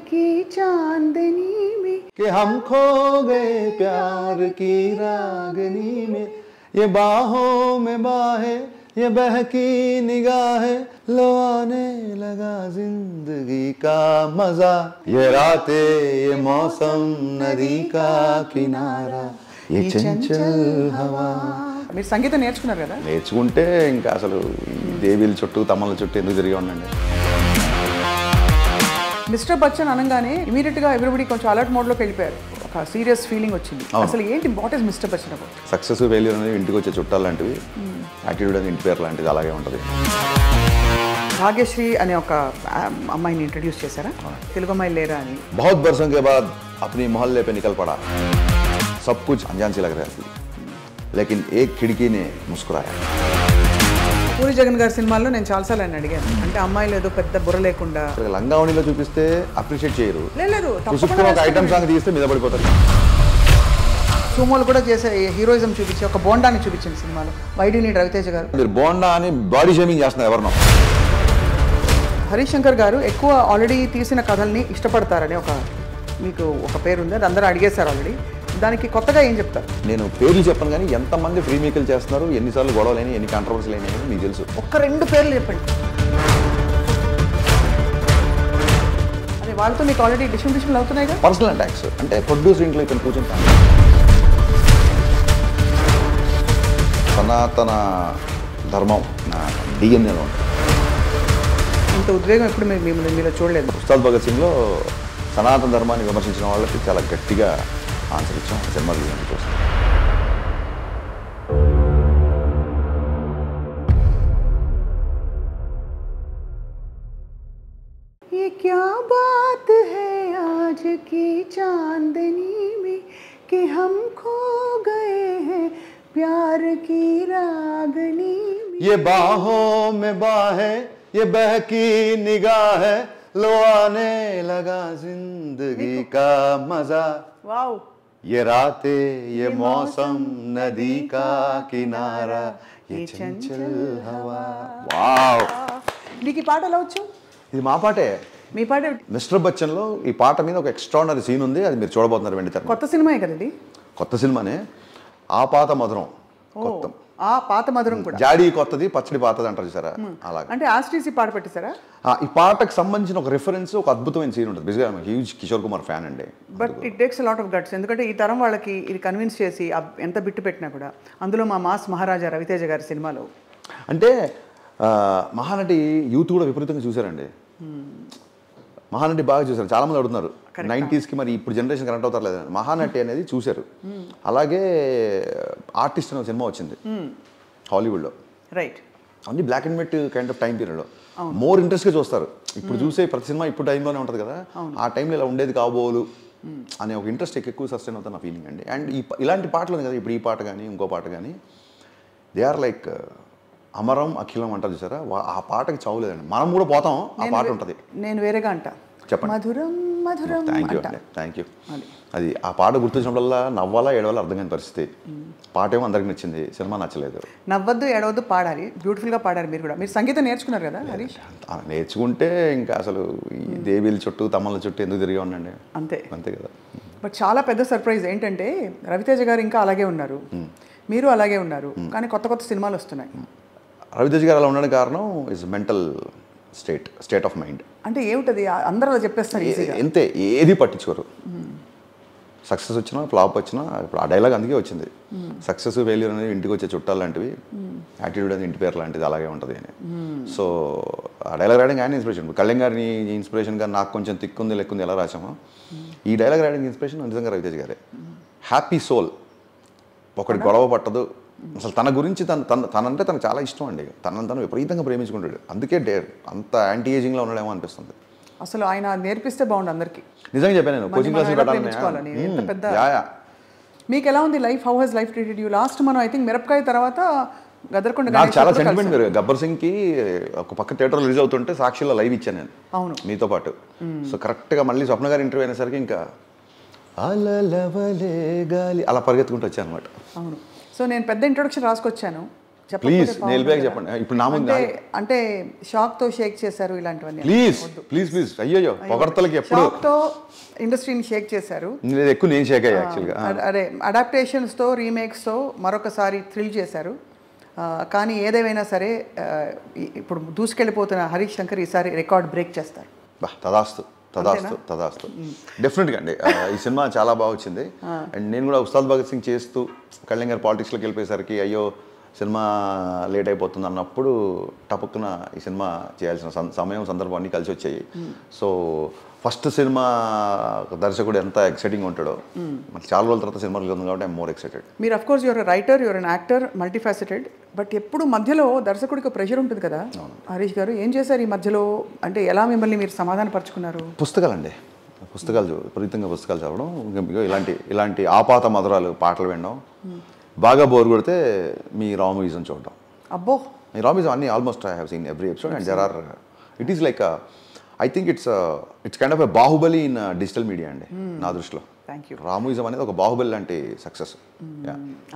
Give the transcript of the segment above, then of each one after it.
की चांदनी में कि हम खो गए प्यार की रागनी में ये बाहों में बाहें ये बहकी निगाहें लो आने लगा जिंदगी का मजा ये रातें ये मौसम नदी का किनारा ये चंचल हवा మీరు సంగీతం నేర్చుకున్నారు కదా నేర్చుకుంటే ఇంకా అసలు దేవీల చుట్టూ తమ్మల చుట్టూ ఎందుకు తిరిగి ఉండండి మిస్టర్ బచ్చన్ అనగానే ఇమీడియట్ గా ఎవ్రీబడి కొంచెం అలర్ట్ మోడ్ లోకి వెళ్ళిపోయారు ఒక సీరియస్ ఫీలింగ్ వచ్చింది అసలు ఏంటి what is mister Bachchan about success failure అనేది ఇంటికి వచ్చే చుట్టాలు లాంటివి యాటిట్యూడ్ అనేది ఇంటి పేరు లాంటిది అలాగే ఉంటుంది భాగ్యశ్రీ అనే ఒక అమ్మాయిని ఇంట్రడ్యూస్ చేశారా తెలుగు అమ్మాయి లేరా అని बहुत बरसों के बाद अपनी मोहल्ले पे निकल पड़ा सब कुछ अनजान सी लग रहा थी लेकिन एक खिड़की ने मुस्कुराया పూరి జగన్ గారి సినిమాల్లో నేను చాలాసార్లు ఆయన అడిగాను అంటే అమ్మాయిలు ఏదో పెద్ద బుర్ర లేకుండా లంగావణిలో చూపిస్తే అప్రిషియేట్ చేయరు లేదు ఒక ఐటమ్ సాంగ్ తీస్తే మీద పడిపోతారు సుమోలు కూడా చేసే హీరోయిజం చూపించి ఒక బోండాని చూపించింది సినిమాలో వైడి నీడ్ రవితేజ గారు మీరు బోండా అని బాడీ షేమింగ్ చేస్తున్నారు ఎవరినో హరీష్ శంకర్ గారు ఎక్కువ ఆల్రెడీ తీసిన కథల్ని ఇష్టపడతారని ఒక మీకు ఒక పేరు ఉంది అది అందరూ అడిగేశారు ఆల్రెడీ దానికి కొత్తగా ఏం చెప్తారు నేను పేర్లు చెప్పను కానీ ఎంతమంది రీమేక్లు చేస్తున్నారు ఎన్నిసార్లు గొడవలేని ఎన్ని కాంట్రవర్సీలు అయినాయి మీకు తెలుసు ఒక్క 2 పేర్లు చెప్పండి అదే వాళ్ళతో మీకు ఆల్రెడీ డిస్ట్రిబ్యూషన్లు అవుతున్నాయి కదా పర్సనల్ అటాక్స్ అంటే ప్రొడ్యూసర్ ఇంట్లో ఇక్కడ కూర్చుంటాను సనాతన ధర్మం నా డిఎన్ఏలో ఉంటుంది ఇంత ఉద్వేగం ఎప్పుడు మీలో చూడలేదు ఉస్తాద్ భగత్ సింగ్లో సనాతన ధర్మాన్ని విమర్శించిన వాళ్ళకి చాలా గట్టిగా ఆన్సర్ ఇచ్చాం సినిమాలు కోసం ये क्या बात है आज की चांदनी में कि हम खो गए हैं प्यार की रागनी में ये बाहों में बाहें ये बहकी निगाहें लो आने लगा जिंदगी का मजा वाओ ये रातें ये मौसम नदी का किनारा ये चंचल हवा वाव నీకు ఈ పాట ఎలా వచ్చు ఇది మా పాటే మీ పాట మిస్టర్ బచ్చన్ లో ఈ పాట మీద ఒక ఎక్స్ట్రాడినరీ సీన్ ఉంది అది మీరు చూడబోతున్నారు వెంటనే కొత్త సినిమాయే కదా ఇది కొత్త సినిమానే ఆ పాత మధురం కొత్త ఆ పాత మధురం కూడా జాడీ కొత్తది పచ్చడి పాతది అంటారు చూసారా అలాగే అంటే ఆస్ట్రీసీ పాట పెట్టేశారా ఈ పాటకు సంబంధించిన ఒక రిఫరెన్స్ ఒక అద్భుతమైన సీన్ ఉంటుంది బేసిక్గా హ్యూజ్ కిషోర్ కుమార్ ఫ్యాన్ అండి but it takes lot of guts ఎందుకంటే ఈ తరం వాళ్ళకి ఇది కన్విన్స్ చేసి ఎంత బిట్టు పెట్టినా కూడా అందులో మా మాస్ మహారాజా రవితేజ గారి సినిమాలో అంటే మహానటి యూత్ కూడా విపరీతంగా చూశారండి మహానటి బాగా చూశారు చాలా మంది అడుగుతున్నారు 90s మరి ఇప్పుడు జనరేషన్ కనెక్ట్ అవుతారు లేదా మహానటి అనేది చూశారు అలాగే ఆర్టిస్ట్ అనే సినిమా వచ్చింది హాలీవుడ్లో రైట్ అన్ని black and white kind of time పీరియడ్లో మోర్ ఇంట్రెస్ట్గా చూస్తారు ఇప్పుడు చూసే ప్రతి సినిమా ఇప్పుడు టైంలోనే ఉంటుంది కదా ఆ టైంలో ఇలా ఉండేది కాబోలు అనే ఒక ఇంట్రెస్ట్ ఎక్కువ సస్టైన్ అవుతుంది నా ఫీలింగ్ అండి అండ్ ఇలాంటి పాటలు ఉంది కదా ఇప్పుడు ఈ పాట కానీ ఇంకో పాట కానీ దే ఆర్ లైక్ అమరం అఖిలం అంటారు చూసారా ఆ పాటకి చావులేదండి మనం కూడా పోతాం ఆ పాట ఉంటుంది నేను వేరేగా అంట చెప్పండి మధురం మధురం థ్యాంక్ యూ అండి థ్యాంక్ యూ అది ఆ పాట గుర్తొచ్చినప్పుడల్లా నవ్వాలా ఏడవాలా అర్థం కాని పరిస్థితి పాట ఏమో అందరికి నచ్చింది సినిమా నచ్చలేదు నవ్వద్దు ఏడవద్దు పాడాలి బ్యూటిఫుల్గా పాడారు మీరు కూడా మీరు సంగీతం నేర్చుకున్నారు కదా హరీష్ నేర్చుకుంటే ఇంకా అసలు ఈ దేవీల చుట్టూ తమ్మల చుట్టూ ఎందుకు తిరిగి ఉండండి అంతే అంతే కదా బట్ చాలా పెద్ద సర్ప్రైజ్ ఏంటంటే రవితేజ గారు ఇంకా అలాగే ఉన్నారు మీరు అలాగే ఉన్నారు కానీ కొత్త కొత్త సినిమాలు వస్తున్నాయి రవితేజ గారు అలా ఉండడానికి కారణం is mental state of mind అంటే ఏమిటది అందరూ అలా చెప్పేస్తారు ఎంతే ఏది పట్టించుకోరు సక్సెస్ వచ్చినా ఫ్లాప్ వచ్చినా ఇప్పుడు ఆ డైలాగ్ అందుకే వచ్చింది సక్సెస్ ఫెయిల్యూర్ అనేది ఇంటికి వచ్చే చుట్టాలు లాంటివి యాటిట్యూడ్ అనేది ఇంటి పేరు లాంటిది అలాగే ఉంటుంది అని సో ఆ డైలాగ్ రాయడానికి ఆయన ఇన్స్పిరేషన్ కళ్యాణ్ గారిని ఇన్స్పిరేషన్గా నాకు కొంచెం తిక్కుంది లెక్కుంది ఎలా రాసామో ఈ డైలాగ్ రాయడానికి ఇన్స్పిరేషన్ నిజంగా రవితేజ గారే హ్యాపీ సోల్ ఒకటి గొడవ పట్టదు అసలు తన గురించి తనంటే తనకు చాలా ఇష్టం అండి తను విపరీతంగా ప్రేమించుకుంటాడు అందుకే అంత యాంటీ ఏజింగ్లో ఉన్నాడేమో అనిపిస్తుంది అసలు ఆయన నేర్పిస్తే బాగుండు అందరికీ నిజంగా చెప్పాను నేను కోచింగ్ క్లాస్ మీకు ఎలా ఉంది life how has life treated you last మనం ఐ థింక్ మిరపకాయ తర్వాత గదర్కొండ నాకు చాలా సెంటిమెంట్ మీరు గబ్బర్ సింగ్కి ఒక పక్క థియేటర్ రిలీజ్ అవుతుంటే సాక్షిలో లైవ్ ఇచ్చాను నేను అవును మీతో పాటు సో కరెక్ట్గా మళ్ళీ స్వప్న గారి ఇంటర్వ్యూ అయినసరికి ఇంకా అలలవలే గాలి అలా పరిగెత్తుకుంటూ వచ్చాను అనమాట అవును సో నేను పెద్ద ఇంట్రొడక్షన్ రాసుకొచ్చాను ప్లీజ్ నేను వెళ్ళిపోయాక చెప్పండి. ఇప్పుడు నా ముందు అంటే షాక్తో షేక్ చేశారు ఇలాంటివన్నీ. ప్లీజ్ ప్లీజ్ ప్లీజ్ అయ్యో పొగడ్తలకి ఎప్పుడు షాక్తో ఇండస్ట్రీని షేక్ చేశారు. ఎక్కువ నేను షేక్ అయ్యా యాక్చువల్గా. అదే అడాప్టేషన్స్తో రీమేక్స్తో మరొకసారి థ్రిల్ చేశారు. కానీ ఏదేమైనా సరే ఇప్పుడు దూసుకెళ్ళిపోతున్న హరీష్ శంకర్ ఈసారి రికార్డ్ బ్రేక్ చేస్తారు. తదాస్తు తదాస్తు తదాస్తు డెఫినెట్గా అండి. ఈ సినిమా చాలా బాగా వచ్చింది. అండ్ నేను కూడా ఉస్తాద్ భగత్ సింగ్ చేస్తూ కళ్యాణ్ గారు పాలిటిక్స్లోకి వెళ్ళిపోయేసరికి అయ్యో సినిమా లేట్ అయిపోతుంది అన్నప్పుడు టపక్కున ఈ సినిమా చేయాల్సిన సమయం సందర్భం అన్నీ కలిసి వచ్చాయి. సో ఫస్ట్ సినిమా దర్శకుడు ఎంత ఎక్సైటింగ్ ఉంటాడో మరి చాలా రోజుల తర్వాత సినిమా ఉంది కాబట్టి ఐఎమ్ మోర్ ఎక్సైటెడ్. మీరు of course you're writer, you're an actor, multifaceted. But ఎప్పుడు మధ్యలో దర్శకుడికి ప్రెషర్ ఉంటుంది కదా హరీష్ గారు, ఏం చేశారు ఈ మధ్యలో? అంటే ఎలా మిమ్మల్ని మీరు సమాధానపరుచుకున్నారు? పుస్తకాలండి, పుస్తకాలు విపరీతంగా పుస్తకాలు చదవడం, ఇలాంటి ఆపాత మధురాలు పాటలు వినడం, బాగా బోర్ కొడితే మీ రా మూవీస్ అని చూడడం. అబ్బో, మీ రా మూవీస్ అన్ని almost I have seen every episode and there are it is like I think it's kind of a Baahubali in digital media అండి నా దృష్టిలో. Thank you. రామూయిజం అనేది ఒక బాహుబలి లాంటి సక్సెస్.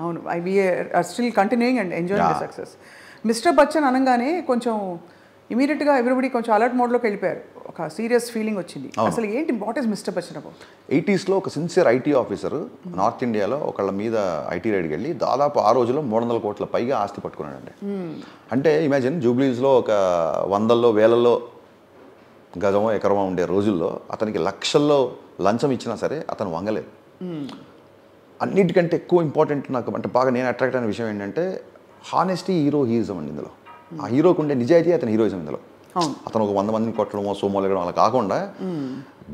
అవును, we are still continuing and enjoying the success. Mister Bachchan అనగానే కొంచెం ఇమీడియట్గా ఎవ్రీబడి కొంచెం అలర్ట్ మోడ్లోకి వెళ్ళిపోయారు. ఒక సీరియస్ ఫీలింగ్ వచ్చింది. అసలు ఏంటి, what is mister Bachchan about? 80s ఒక సిన్సియర్ ఐటీ ఆఫీసర్ నార్త్ ఇండియాలో ఒకళ్ళ మీద ఐటీ రైడ్కి వెళ్ళి దాదాపు ఆ రోజుల్లో 300 కోట్ల పైగా ఆస్తి పట్టుకున్నాడండి. అంటే ఇమాజిన్ జూబ్లీస్లో ఒక 100ల్లో 1000ల్లో గజమో ఎకరమో ఉండే రోజుల్లో అతనికి లక్షల్లో లంచం ఇచ్చినా సరే అతను వంగలేదు. అన్నిటికంటే ఎక్కువ ఇంపార్టెంట్ నాకు అంటే బాగా నేను అట్రాక్ట్ అయిన విషయం ఏంటంటే హానెస్టీ, హీరోయిజం అండి ఇందులో. ఆ హీరోకు ఉండే నిజాయితీ అతని హీరోయిజం ఇందులో. అతను ఒక 100 మందిని కొట్టడమో సోమోలేయడం అలా కాకుండా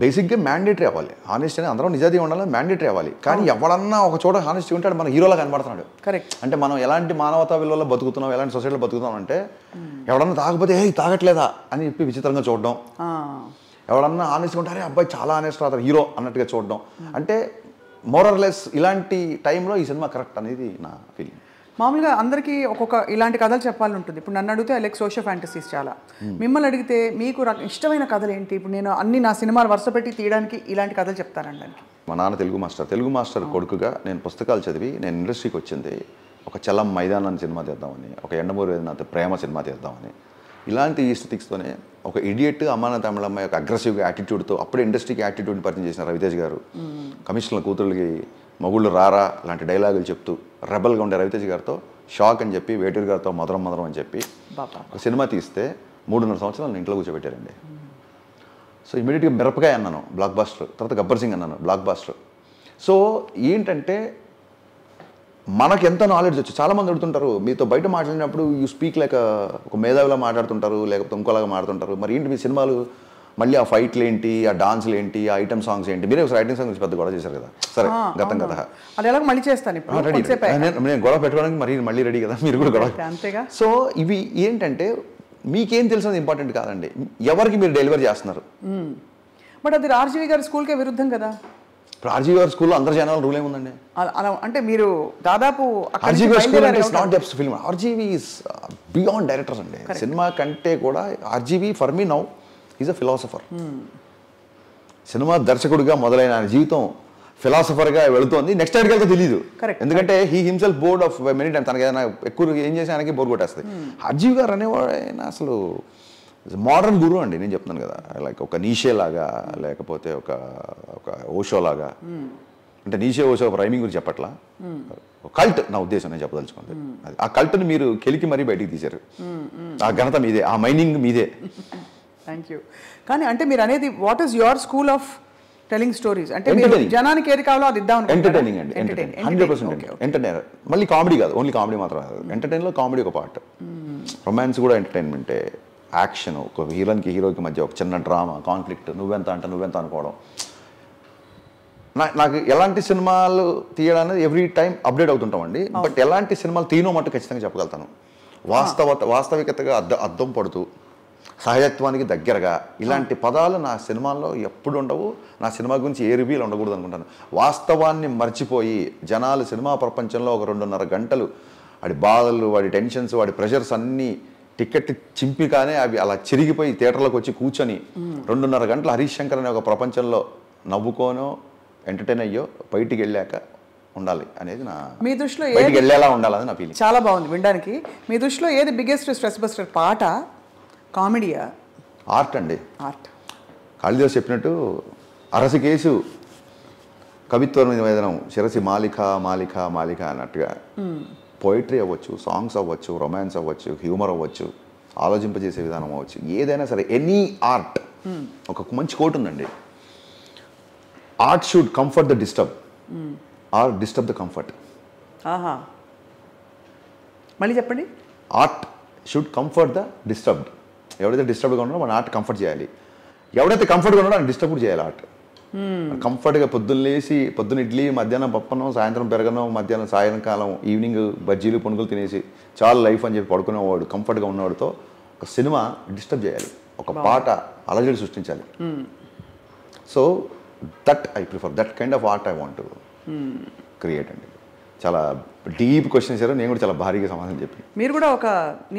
బేసిక్గా మ్యాండేటరీ అవ్వాలి. హానెస్టీ అని అందరం నిజాయితీ ఉండాలి, మ్యాండేటరీ అవ్వాలి. కానీ ఎవడన్నా ఒక చోట హానెస్టీ ఉంటాడు మన హీరోలా కనబడుతున్నాడు. కరెక్ట్. అంటే మనం ఎలాంటి మానవతా విలువలో బతుకుతున్నాం, ఎలాంటి సొసైటీలో బతుకుతున్నాం అంటే ఎవడన్నా తాగకపోతే ఏ తాగట్లేదా అని చెప్పి విచిత్రంగా చూడడం, ఎవడన్నా హానెస్ట్గా ఉంటారే అబ్బాయి చాలా హానెస్ట్ అతను హీరో అన్నట్టుగా చూడడం. అంటే మోరర్లెస్ ఇలాంటి టైంలో ఈ సినిమా కరెక్ట్ అనేది నా ఫీలింగ్. మామూలుగా అందరికీ ఒక్కొక్క ఇలాంటి కథలు చెప్పాలని ఉంటుంది. ఇప్పుడు నన్ను అడిగితే లైక్ సోషల్ ఫ్యాంటసీస్ చాలా. మిమ్మల్ని అడిగితే మీకు ఇష్టమైన కథలు ఏంటి? ఇప్పుడు నేను అన్ని నా సినిమాలు వరుస పెట్టి తీయడానికి ఇలాంటి కథలు చెప్తానండి. మా నాన్న తెలుగు మాస్టర్ కొడుకుగా నేను పుస్తకాలు చదివి నేను ఇండస్ట్రీకి వచ్చింది ఒక చలం మైదానాన్ని సినిమా తీద్దామని, ఒక ఎండమూరి వేదనాథ్ ప్రేమ సినిమా తీద్దామని. ఇలాంటి ఈస్థెటిక్స్తోనే ఒక ఇడియట్ అమ్మాన తమిళమ్మాయి ఒక అగ్రెసివ్గా యాటిట్యూడ్తో అప్పుడే ఇండస్ట్రీకి యాటిట్యూడ్ని పరిచయం చేసిన రవితేజ్ గారు, కమిషనర్ కూతురులకి మొగుళ్ళు రారా లాంటి డైలాగులు చెప్తూ రెబల్గా ఉండే రవితేజ్ గారితో షాక్ అని చెప్పి వేటూరు గారితో మధురం అని చెప్పి ఒక సినిమా తీస్తే 3.5 సంవత్సరాలు ఇంట్లో కూర్చోబెట్టారండి. సో ఇమీడియట్గా మిరపకాయ అన్నాను బ్లాక్ బాస్టర్, తర్వాత గబ్బర్ సింగ్ అన్నాను బ్లాక్ బాస్టర్. సో ఏంటంటే మనకు ఎంత నాలెడ్జ్ వచ్చు. చాలామంది అడుగుతుంటారు మీతో బయట మాట్లాడినప్పుడు యూ స్పీక్ లైక్ ఒక మేధావిలా మాట్లాడుతుంటారు, లేకపోతే ఇంకోలాగా మాట్లాడుతుంటారు. మరి ఏంటి మీ సినిమాలు మళ్ళీ ఆ ఫైట్లు ఏంటి, ఆ డాన్స్లు ఏంటి, ఆ ఐటమ్ సాంగ్స్ ఏంటి? మీరే ఒకసారి ఐటమ్ సాంగ్స్ పెద్ద గొడవ చేశారు కదా. సరే గతం కదా, అది ఎలా మళ్ళీ చేస్తాను రెడీ. నేను గొడవ పెట్టుకోవడానికి మళ్ళీ రెడీ కదా, మీరు కూడా గొడవ. అంతేగా. సో ఇవి ఏంటంటే మీకేం తెలిసినది ఇంపార్టెంట్ కాదండి, ఎవరికి మీరు డెలివరీ చేస్తున్నారు. బట్ అది ఆర్జీవి గారి స్కూల్కే విరుద్ధం కదా. ఇప్పుడు ఆర్జీవి గారి స్కూల్లో అందరు జనాలు రూల్ ఏముందండి? అలా అంటే మీరు దాదాపు ఆర్జీవి గారి స్కూల్ అంటే not just film, RGV is beyond directors అండి. సినిమా కంటే కూడా RGV for me now is a philosopher. Cinema దర్శకుడిగా మొదలైన ఆయన జీవితం ఫిలాసఫర్గా వెళుతోంది. నెక్స్ట్ ఎక్కడికి వెళ్తే తెలియదు, ఎందుకంటే he himself board of many times. తనకి ఏదైనా ఎక్కువ ఏం చేసి ఆయనకి బోర్ కొట్టేస్తుంది. ఆర్జీవి గారు అనేవాడు ఆయన అసలు మోడర్న్ గురువు అండి. నేను చెప్తున్నాను కదా, లైక్ ఒక నీషే లాగా, లేకపోతే ఒక ఓషో లాగా. అంటే నీషే ఓషో రైమింగ్ గురించి చెప్పట్లా, కల్ట్ నా ఉద్దేశం నేను చెప్పదలుచుకుంది. ఆ కల్ట్ని మీరు కెలికి మరీ బయటికి తీశారు. ఆ ఘనత మీదే, ఆ మైనింగ్ మీదే. Thank you. కానీ అంటే మీరు అనేది what is your school of telling stories? అంటే జనానికి ఏది కావాలో అది ఇద్దాం. ఎంటర్టైనింగ్ అండి, 100% ఎంటర్టైనర్. మళ్ళీ కామెడీ కాదు, ఓన్లీ కామెడీ మాత్రం కాదు. ఎంటర్టైన్లో కామెడీ ఒక పార్ట్, రొమాన్స్ కూడా ఎంటర్టైన్మెంటే, యాక్షన్, ఒక హీరోకి మధ్య ఒక చిన్న డ్రామా, కాన్ఫ్లిక్ట్, నువ్వెంత అనుకోవడం. నాకు ఎలాంటి సినిమాలు తీయడానికి ఎవ్రీ టైం అప్డేట్ అవుతుంటామండి. బట్ ఎలాంటి సినిమాలు తీయనో మట్టు ఖచ్చితంగా చెప్పగలుగుతాను. వాస్తవికతగా అద్దం పడుతూ సహజత్వానికి దగ్గరగా ఇలాంటి పదాలు నా సినిమాల్లో ఎప్పుడు ఉండవు. నా సినిమా గురించి ఏ రివ్యూలు ఉండకూడదు అనుకుంటాను. వాస్తవాన్ని మర్చిపోయి జనాలు సినిమా ప్రపంచంలో ఒక 2.5 గంటలు వాడి బాధలు, వాడి టెన్షన్స్, వాడి ప్రెషర్స్ అన్నీ టికెట్ చింపికానే అవి అలా చిరిగిపోయి థియేటర్లోకి వచ్చి కూర్చొని 2.5 గంటలు హరీష్ శంకర్ అనే ఒక ప్రపంచంలో నవ్వుకోనో ఎంటర్టైన్ అయ్యో బయటికి వెళ్ళాక ఉండాలి అనేది నా, మీ దృష్టిలో బయటికి వెళ్ళేలా ఉండాలని నా ఫీలింగ్. చాలా బాగుంది వినడానికి. మీ దృష్టిలో ఏది బిగ్గెస్ట్ స్ట్రెస్ బస్టర్, పాట, కామెడీయా, ఆర్ట్ అండి. ఆర్ట్. కాళిదాసు చెప్పినట్టు అరసి కేసు కవిత్వం నివేదనం శిరసి మాలిక మాలిక మాలిక అన్నట్టుగా పోయిటరీ అవ్వచ్చు, సాంగ్స్ అవ్వచ్చు, రొమాన్స్ అవ్వచ్చు, హ్యూమర్ అవ్వచ్చు, ఆలోచింపజేసే విధానం అవ్వచ్చు, ఏదైనా సరే ఎనీ ఆర్ట్. ఒక మంచి కోట్ ఉందండి, art should comfort the disturb or disturb the comfort. ఆహా, మళ్ళీ చెప్పండి. Art should comfort the disturbed. ఎవడైతే డిస్టర్బ్గా ఉన్నాడో మన ఆర్ట్ కంఫర్ట్ చేయాలి, ఎవడైతే కంఫర్ట్గా ఉన్నాడో ఆయన డిస్టర్బ్ చేయాలి ఆర్ట్. కంఫర్ట్గా పొద్దున్న లేచి పొద్దున్న ఇడ్లీ, మధ్యాహ్నం పప్పనం, సాయంత్రం పెరగనం, మధ్యాహ్నం సాయంకాలం ఈవినింగ్ బజ్జీలు పునుగులు తినేసి చాలా లైఫ్ అని చెప్పి పడుకునేవాడు కంఫర్ట్గా ఉన్నవాడితో ఒక సినిమా డిస్టర్బ్ చేయాలి, ఒక పాట అలజడి సృష్టించాలి. So that I prefer, that kind of art I want to create అండి. చాలా డీప్ క్వశ్చన్ ఇచ్చారు, నేను కూడా చాలా భారీగా సమాధానం చెప్పి. మీరు కూడా ఒక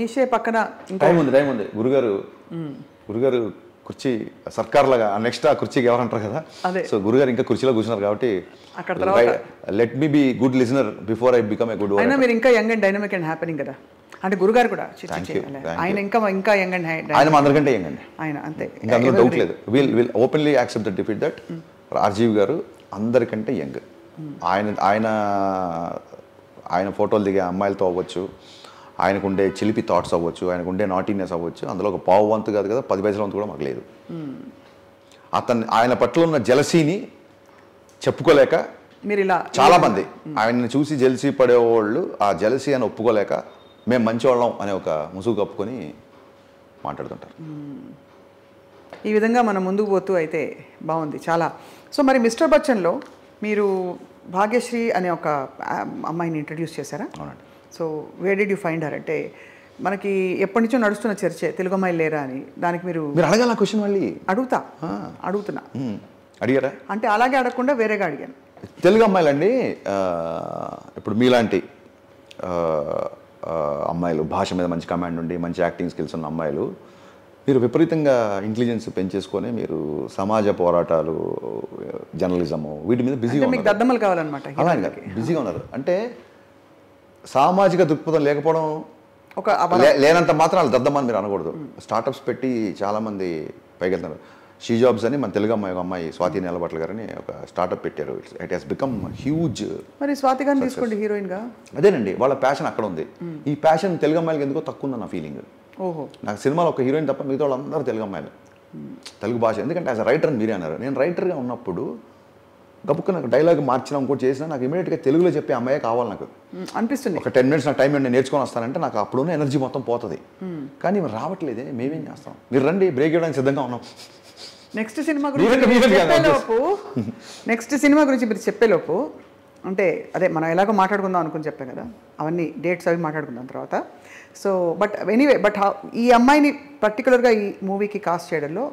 నిషే పక్కన టైం ఉంది. గురుగారు కుర్చీ సర్కార్ లాగా నెక్స్ట్ ఆ కుర్చీకి ఎవరంటారు కదా, సో గురుగారు ఇంకా కుర్చీలో కూర్చున్నారు కాబట్టి let me be good listener before I become a good. అయినా మీరు ఇంకా young and dynamic and happening కదా, అంటే గురుగారు కూడా ఆయన ఇంకా యంగ్ అండ్ ఆయన అందరికంటే యంగ్ అండి, ఆయన అంతే, ఇంకా అందులో డౌట్ లేదు. Will openly accept the defeat that Rajiv గారు అందరికంటే యంగ్. ఆయన ఫోటోలు దిగే అమ్మాయిలతో అవ్వచ్చు, ఆయనకుండే చిలిపి థాట్స్ అవ్వచ్చు, ఆయనకుండే నాటీనెస్ అవ్వచ్చు, అందులో ఒక పావు వంతు కాదు కదా 10 పైసల వంతు కూడా మాకు లేదు. ఆయన పట్ల ఉన్న జెలసీని చెప్పుకోలేక మీరు ఇలా చాలామంది ఆయన్ని చూసి జెలసీ పడేవాళ్ళు ఆ జెలసీ అని ఒప్పుకోలేక మేము మంచివాళ్ళం అనే ఒక ముసుగు కప్పుకొని మాట్లాడుతుంటారు. ఈ విధంగా మనం ముందుకు పోతూ అయితే బాగుంది చాలా. సో మరి మిస్టర్ బచ్చన్లో మీరు భాగ్యశ్రీ అనే ఒక అమ్మాయిని ఇంట్రడ్యూస్ చేశారా? అవునండి. So where did you find her? అంటే మనకి ఎప్పటి నుంచో నడుస్తున్న చర్చే తెలుగు అమ్మాయిలు లేరా అని, దానికి మీరు అడగాల క్వశ్చన్ మళ్ళీ అడుగుతున్నా అడిగారా అంటే అలాగే అడగకుండా వేరేగా అడిగాను. తెలుగు అమ్మాయిలండి, ఇప్పుడు మీలాంటి అమ్మాయిలు, భాష మీద మంచి కమాండ్ ఉండి మంచి యాక్టింగ్ స్కిల్స్ ఉన్న అమ్మాయిలు, మీరు విపరీతంగా ఇంటెలిజెన్స్ పెంచేసుకొని మీరు సమాజ పోరాటాలు, జర్నలిజము వీటి మీద బిజీగా మీకు దద్దమ్మలు కావాలన్నమాట. అలాగే బిజీగా ఉన్నారు. అంటే సామాజిక దృక్పథం లేకపోవడం ఒక లేనంత మాత్రం వాళ్ళు దద్దమ్మని మీరు అనకూడదు. స్టార్టప్స్ పెట్టి చాలామంది పైకి వెళ్తున్నారు. షీ జాబ్స్ అని మన తెలుగు అమ్మాయి, ఒక అమ్మాయి స్వాతి నెలబట్ల గారని ఒక స్టార్టప్ పెట్టారు. It has become huge. మరి స్వాతి గారిని తీసుకోండి హీరోయిన్గా. అదేనండి, వాళ్ళ ప్యాషన్ అక్కడ ఉంది. ఈ ప్యాషన్ తెలుగు అమ్మాయిలకి ఎందుకో తక్కువ ఉందన్న ఫీలింగ్. ఓహో, నాకు సినిమాలో ఒక హీరోయిన్ తప్ప మిగతా వాళ్ళందరూ తెలుగు అమ్మాయిలు, తెలుగు భాష. ఎందుకంటే యాజ్ అ రైటర్ అని మీరే అన్నారు. నేను రైటర్గా ఉన్నప్పుడు గబుక్క నాకు డైలాగ్ మార్చినా ఇంకోటి చేసినా నాకు ఇమీడియట్గా తెలుగులో చెప్పే అమ్మాయే కావాలి నాకు అనిపిస్తుంది. ఒక 10 minutes నాకు టైం నేను నేర్చుకొని వస్తానంటే నాకు అప్పుడున్న ఎనర్జీ మొత్తం పోతుంది. కానీ మీరు రావట్లేదే, మేమేం చేస్తాం? మీరు రండి, బ్రేక్ ఇవ్వడానికి సిద్ధంగా ఉన్నాం. నెక్స్ట్ సినిమా గురించి మీరు చెప్పేలోపు అంటే అదే మనం ఎలాగో మాట్లాడుకుందాం అనుకుని చెప్పాను కదా, అవన్నీ డేట్స్ అవి మాట్లాడుకుందాం తర్వాత. సో బట్ ఎనీవే, ఈ అమ్మాయిని పర్టికులర్గా ఈ మూవీకి కాస్ట్ చేయడంలో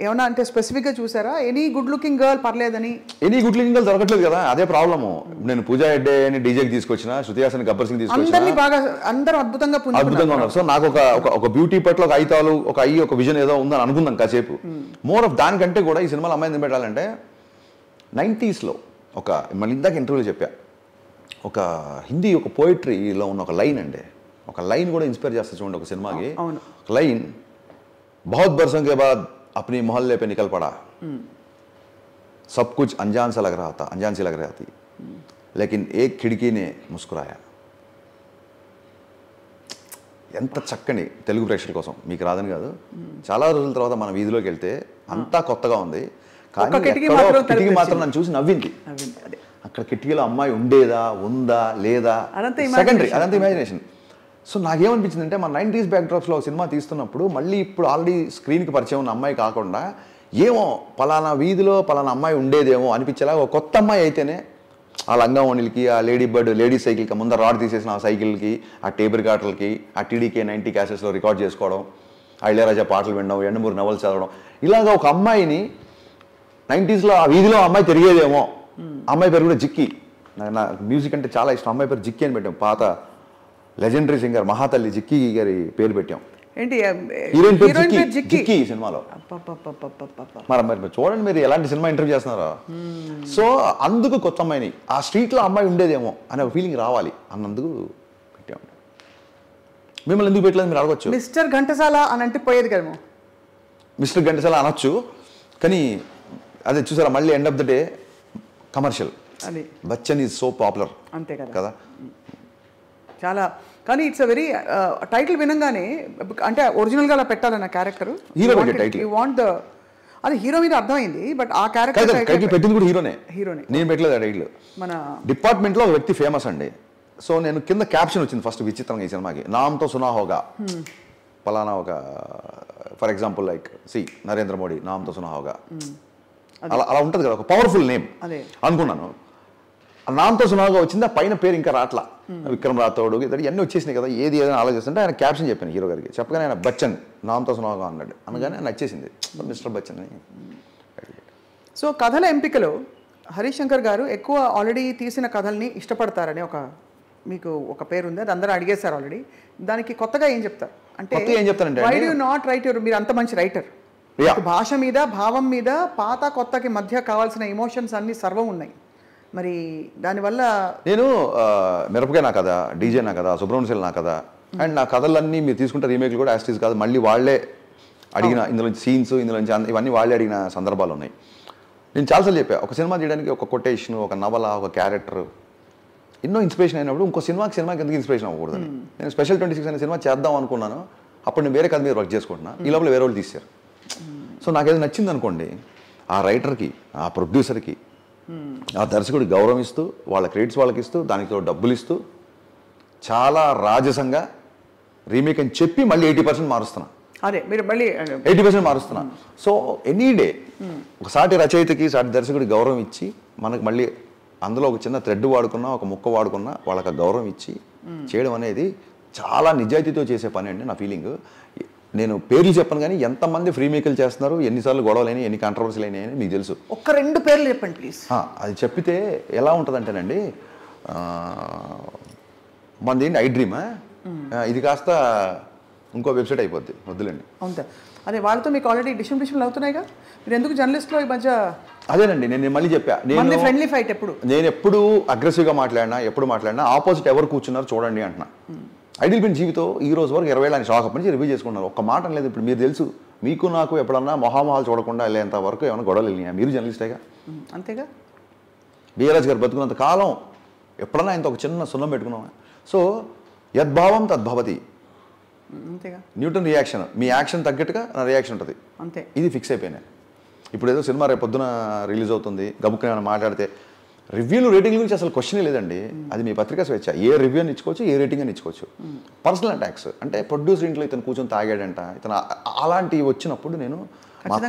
ఏమన్నా అంటే స్పెసిఫిక్గా చూసారా? ఎనీ గుడ్ లుకింగ్ గర్ల్ పర్లేదని? ఎనీ గుడ్ లుకింగ్ గర్ల్ దొరకట్లేదు కదా, అదే ప్రాబ్లము. నేను పూజా హెగ్డే అని డీజేకి తీసుకొచ్చిన, శృతి హాసన్, గబ్బర్ సింగ్ తీసుకొచ్చిన, అందరూ అద్భుతంగా ఉన్నారు. సో నాకు ఒక బ్యూటీ పట్ల ఒక ఐతాలు, ఒక విజన్ ఏదో ఉందని అనుకుందాం కాసేపు. మోర్ ఆఫ్ దానికంటే కూడా ఈ సినిమాలో అమ్మాయిని పెట్టాలంటే 90sలో ఒక మళ్ళీ ఇందాక ఇంటర్వ్యూలో చెప్పా, ఒక హిందీ ఒక పోయిటరీలో ఉన్న ఒక లైన్ అండి, ఒక లైన్ కూడా ఇన్స్పైర్ చేస్తా చూడండి ఒక సినిమాకి. లైన్, బహుత్ బర్సోं के बाद अपनी मोहल्ले पे निकल पड़ा, सब कुछ अनजान सी लग रहा थी, लेकिन एक खिड़की ने मुस्कुराया. ఎంత చక్కని తెలుగు ప్రేక్షకుల కోసం, మీకు రాదని కాదు, చాలా రోజుల తర్వాత మన వీధిలోకి వెళ్తే అంతా కొత్తగా ఉంది, కానీ కిటికీ మాత్రం నన్ను చూసి నవ్వింది. అక్కడ కిటికీలో అమ్మాయి ఉండేదా, ఉందా, లేదా, సెకండరీ, అదంతా ఇమాజినేషన్. సో నాకేమనిపించిందంటే మన 90s బ్యాక్డ్రాప్స్లో సినిమా తీస్తున్నప్పుడు మళ్ళీ ఇప్పుడు ఆల్రెడీ స్క్రీన్కి పరిచయం ఉన్న అమ్మాయి కాకుండా ఏమో పలానా వీధిలో పలానా అమ్మాయి ఉండేదేమో అనిపించేలా ఒక కొత్త అమ్మాయి అయితేనే ఆ లంగావణిలకి, ఆ లేడీ బర్డ్ లేడీ సైకిల్కి ముందర రాడ్ తీసేసిన ఆ సైకిల్కి, ఆ టేబుల్ కాటర్లకి, ఆ టీడీకే 90 క్యాసెట్స్లో రికార్డ్ చేసుకోవడం, ఆ ఇళయరాజా పాటలు వినడం, ఎండమూరి నవలు చదవడం, ఇలాగ ఒక అమ్మాయిని 90sలో ఆ వీధిలో అమ్మాయి తిరిగేదేమో. అమ్మాయి పేరు కూడా జిక్కి, నా మ్యూజిక్ అంటే చాలా ఇష్టం. అమ్మాయి పేరు జిక్కి అని పెట్టాం, పాత లెజెండరీ సింగర్ మహాతల్లి జిక్కి గారి పేరు పెట్టాం. ఏంటి హీరోయిన్ హీరోయిన్ పేరు పేరు జిక్కి జిక్కి ఈ సినిమాలో. అబ్బబ్బబ్బబ్బబ్బబ్బ. మరి చూడండి మీరు ఎలాంటి సినిమా ఇంటర్వ్యూ చేస్తున్నారో. సో అందుకు కొత్త అమ్మాయిని ఆ స్ట్రీట్లో అమ్మాయి ఉండేదేమో అనే ఒక ఫీలింగ్ రావాలి అన్నందుకు పెట్టామండి. మిమ్మల్ని ఎందుకు పెట్టలేదు మీరు అడగొచ్చు. మిస్టర్ ఘంటసాల అని అంటే పోయేది కదేమో. మిస్టర్ ఘంటసాల అనొచ్చు, కానీ అదే చూసారా మళ్ళీ end of the day commercial. అది బచ్చన్ ఈజ్ సో పాపులర్ అంతే కదా కదా. చాలా కానీ ఇట్స్ అ వెరీ టైటిల్ వినంగానే అంటే ఒరిజినల్గా అలా పెట్టాలన్న క్యారెక్టర్ హీరో పెట్టే టైటిల్. యూ వాంట్ ద అది హీరో మీద అర్థమైంది, బట్ ఆ క్యారెక్టర్ టైటిల్ పెట్టింది కూడా హీరోనే. హీరోనే నేను పెట్టలేదు ఆ టైటిల్. మన డిపార్ట్మెంట్లో ఒక వ్యక్తి ఫేమస్ అండి. సో నేను కింద క్యాప్షన్ వచ్చింది ఫస్ట్ విచిత్రంగా ఈ సినిమాకి, నామ్తో సునా హోగా పలానా ఒక for example like Narendra Modi నామ్తో సునా హోగా అలా అలా ఉంటుంది కదా, ఒక పవర్ఫుల్ నేమ్ అనుకున్నాను. నామ్తో సునాగా వచ్చింది, ఆ పైన పేరు ఇంకా రాట్లా. విక్రమ్ రాథోడ్ ఇవన్నీ వచ్చేసినాయి కదా, ఏది ఏదైనా ఆలోచిస్తుంటే ఆయన క్యాప్షన్ చెప్పాను హీరో గారికి. చెప్పగానే ఆయన బచ్చన్ నామ్తో సునాగా అన్నాడు. అనగానే ఆయన నచ్చేసింది మిస్టర్ బచ్చన్ అని. సో కథల ఎంపికలో హరీష్ శంకర్ గారు ఎక్కువ ఆల్రెడీ తీసిన కథల్ని ఇష్టపడతారని మీకు ఒక పేరు ఉంది, అది అందరూ అడిగేశారు ఆల్రెడీ. దానికి కొత్తగా ఏం చెప్తారు అంటే ఏం చెప్తానంటే why do you not write మీరు అంత మంచి రైటర్, భాష మీద భావం మీద పాత కొత్తకి మధ్య కావాల్సిన ఎమోషన్స్ అన్ని సర్వం ఉన్నాయి, మరి దానివల్ల నేను మిరపకాయ నా కథ, డీజే నా కథ, సుబ్రహ్మణ్యం నా కథ అండ్ నా కథలన్నీ మీరు తీసుకుంటే రీమేక్లు కూడా యాస్టీస్ కాదు, మళ్ళీ వాళ్ళే అడిగిన ఇందులో సీన్స్ ఇందులో ఇవన్నీ వాళ్ళే అడిగిన సందర్భాలు ఉన్నాయి. నేను చాలాసార్లు చెప్పా, ఒక సినిమా చేయడానికి ఒక కొటేషన్, ఒక నవల, ఒక క్యారెక్టర్ ఎన్నో ఇన్స్పిరేషన్ అయినప్పుడు ఇంకో సినిమాకి ఎందుకు ఇన్స్పిరేషన్ అవ్వకూడదని నేను స్పెషల్ 26 అనే సినిమా చేద్దాం అనుకున్నాను. అప్పుడు నేను వేరే కథ మీద వర్క్ చేసుకుంటున్నా, ఈ లోపల వేరే వాళ్ళు తీశారు. సో నాకు ఏదో నచ్చింది అనుకోండి, ఆ రైటర్కి, ఆ ప్రొడ్యూసర్కి, ఆ దర్శకుడికి గౌరవం ఇస్తూ వాళ్ళ క్రెడిట్స్ వాళ్ళకి ఇస్తూ దానికి డబ్బులు ఇస్తూ చాలా రాజసంగా రీమేక్ అని చెప్పి మళ్ళీ 80% మారుస్తున్నా. అదే మీరు మళ్ళీ 80% మారుస్తున్నా. సో ఎనీ డే ఒక సాటి రచయితకి సాటి దర్శకుడికి గౌరవం ఇచ్చి మనకు మళ్ళీ అందులో ఒక చిన్న థ్రెడ్ వాడుకున్నా, ఒక ముక్క వాడుకున్నా వాళ్ళకి గౌరవం ఇచ్చి చేయడం అనేది చాలా నిజాయితీతో చేసే పని అండి నా ఫీలింగ్. నేను పేర్లు చెప్పను కానీ ఎంతమంది ఫ్రీ మేకలు చేస్తున్నారు, ఎన్నిసార్లు గొడవలైనా, ఎన్ని కాంట్రవర్సీలు అయినాయని మీకు తెలుసు. ఒక్క 2 పేర్లు చెప్పండి ప్లీజ్. అది చెప్పితే ఎలా ఉంటుందంటేనండి, మనది ఏంటి ఐ డ్రీమా, ఇది కాస్త ఇంకో వెబ్సైట్ అయిపోద్ది, వద్దులేండి. అవుతా అదే వాళ్ళతో మీకు ఆల్రెడీ డిస్ట్రిబ్యూషన్లు అవుతున్నాయిగా, మీరు ఎందుకు జర్నలిస్ట్లో ఈ మధ్య? అదేనండి నేను మళ్ళీ చెప్పా, నేను ఫ్రెండ్లీ ఫైట్ నేను ఎప్పుడు అగ్రెసివ్గా మాట్లాడినా ఆపోజిట్ ఎవరు కూర్చున్నారు చూడండి అంటున్నా. ఐడియల్ పెన్ జీవితం ఈ రోజు వరకు 20 ఏళ్ళ షాక్ అప్పటి నుంచి రివ్యూ చేసుకున్నారు, ఒక్క మాట లేదు. ఇప్పుడు మీరు తెలుసు, మీకు నాకు ఎప్పుడన్నా మొహామొహాలు చూడకుండా వెళ్ళేంత వరకు ఏమైనా గొడవలు వెళ్ళినాయా? మీరు జర్నలిస్టేగా, అంతేగా. బిఆర్ఎస్ గారు బతుకున్నంత కాలం ఎప్పుడన్నా ఆయనతో ఒక చిన్న సున్నం పెట్టుకున్నామా? సో యద్భావం తద్భవతి, అంతేగా. న్యూటన్ రియాక్షన్, మీ యాక్షన్ తగ్గట్టుగా నా రియాక్షన్ ఉంటుంది, అంతే. ఇది ఫిక్స్ అయిపోయినాయి. ఇప్పుడు ఏదో సినిమా రేపు పొద్దున రిలీజ్ అవుతుంది, గబుక్కుని ఏమైనా మాట్లాడితే రివ్యూలు రేటింగ్ గురించి అసలు క్వశ్చనే లేదండి. అది మీ పత్రిక స్వేచ్ఛ, ఏ రివ్యూ అని ఇచ్చుకోవచ్చు, ఏ రేటింగ్ అని ఇచ్చుకోవచ్చు. పర్సనల్ అటాక్స్ అంటే ప్రొడ్యూసర్ ఇంట్లో ఇతను కూర్చొని తాగాడంట, ఇతను అలాంటివి వచ్చినప్పుడు నేను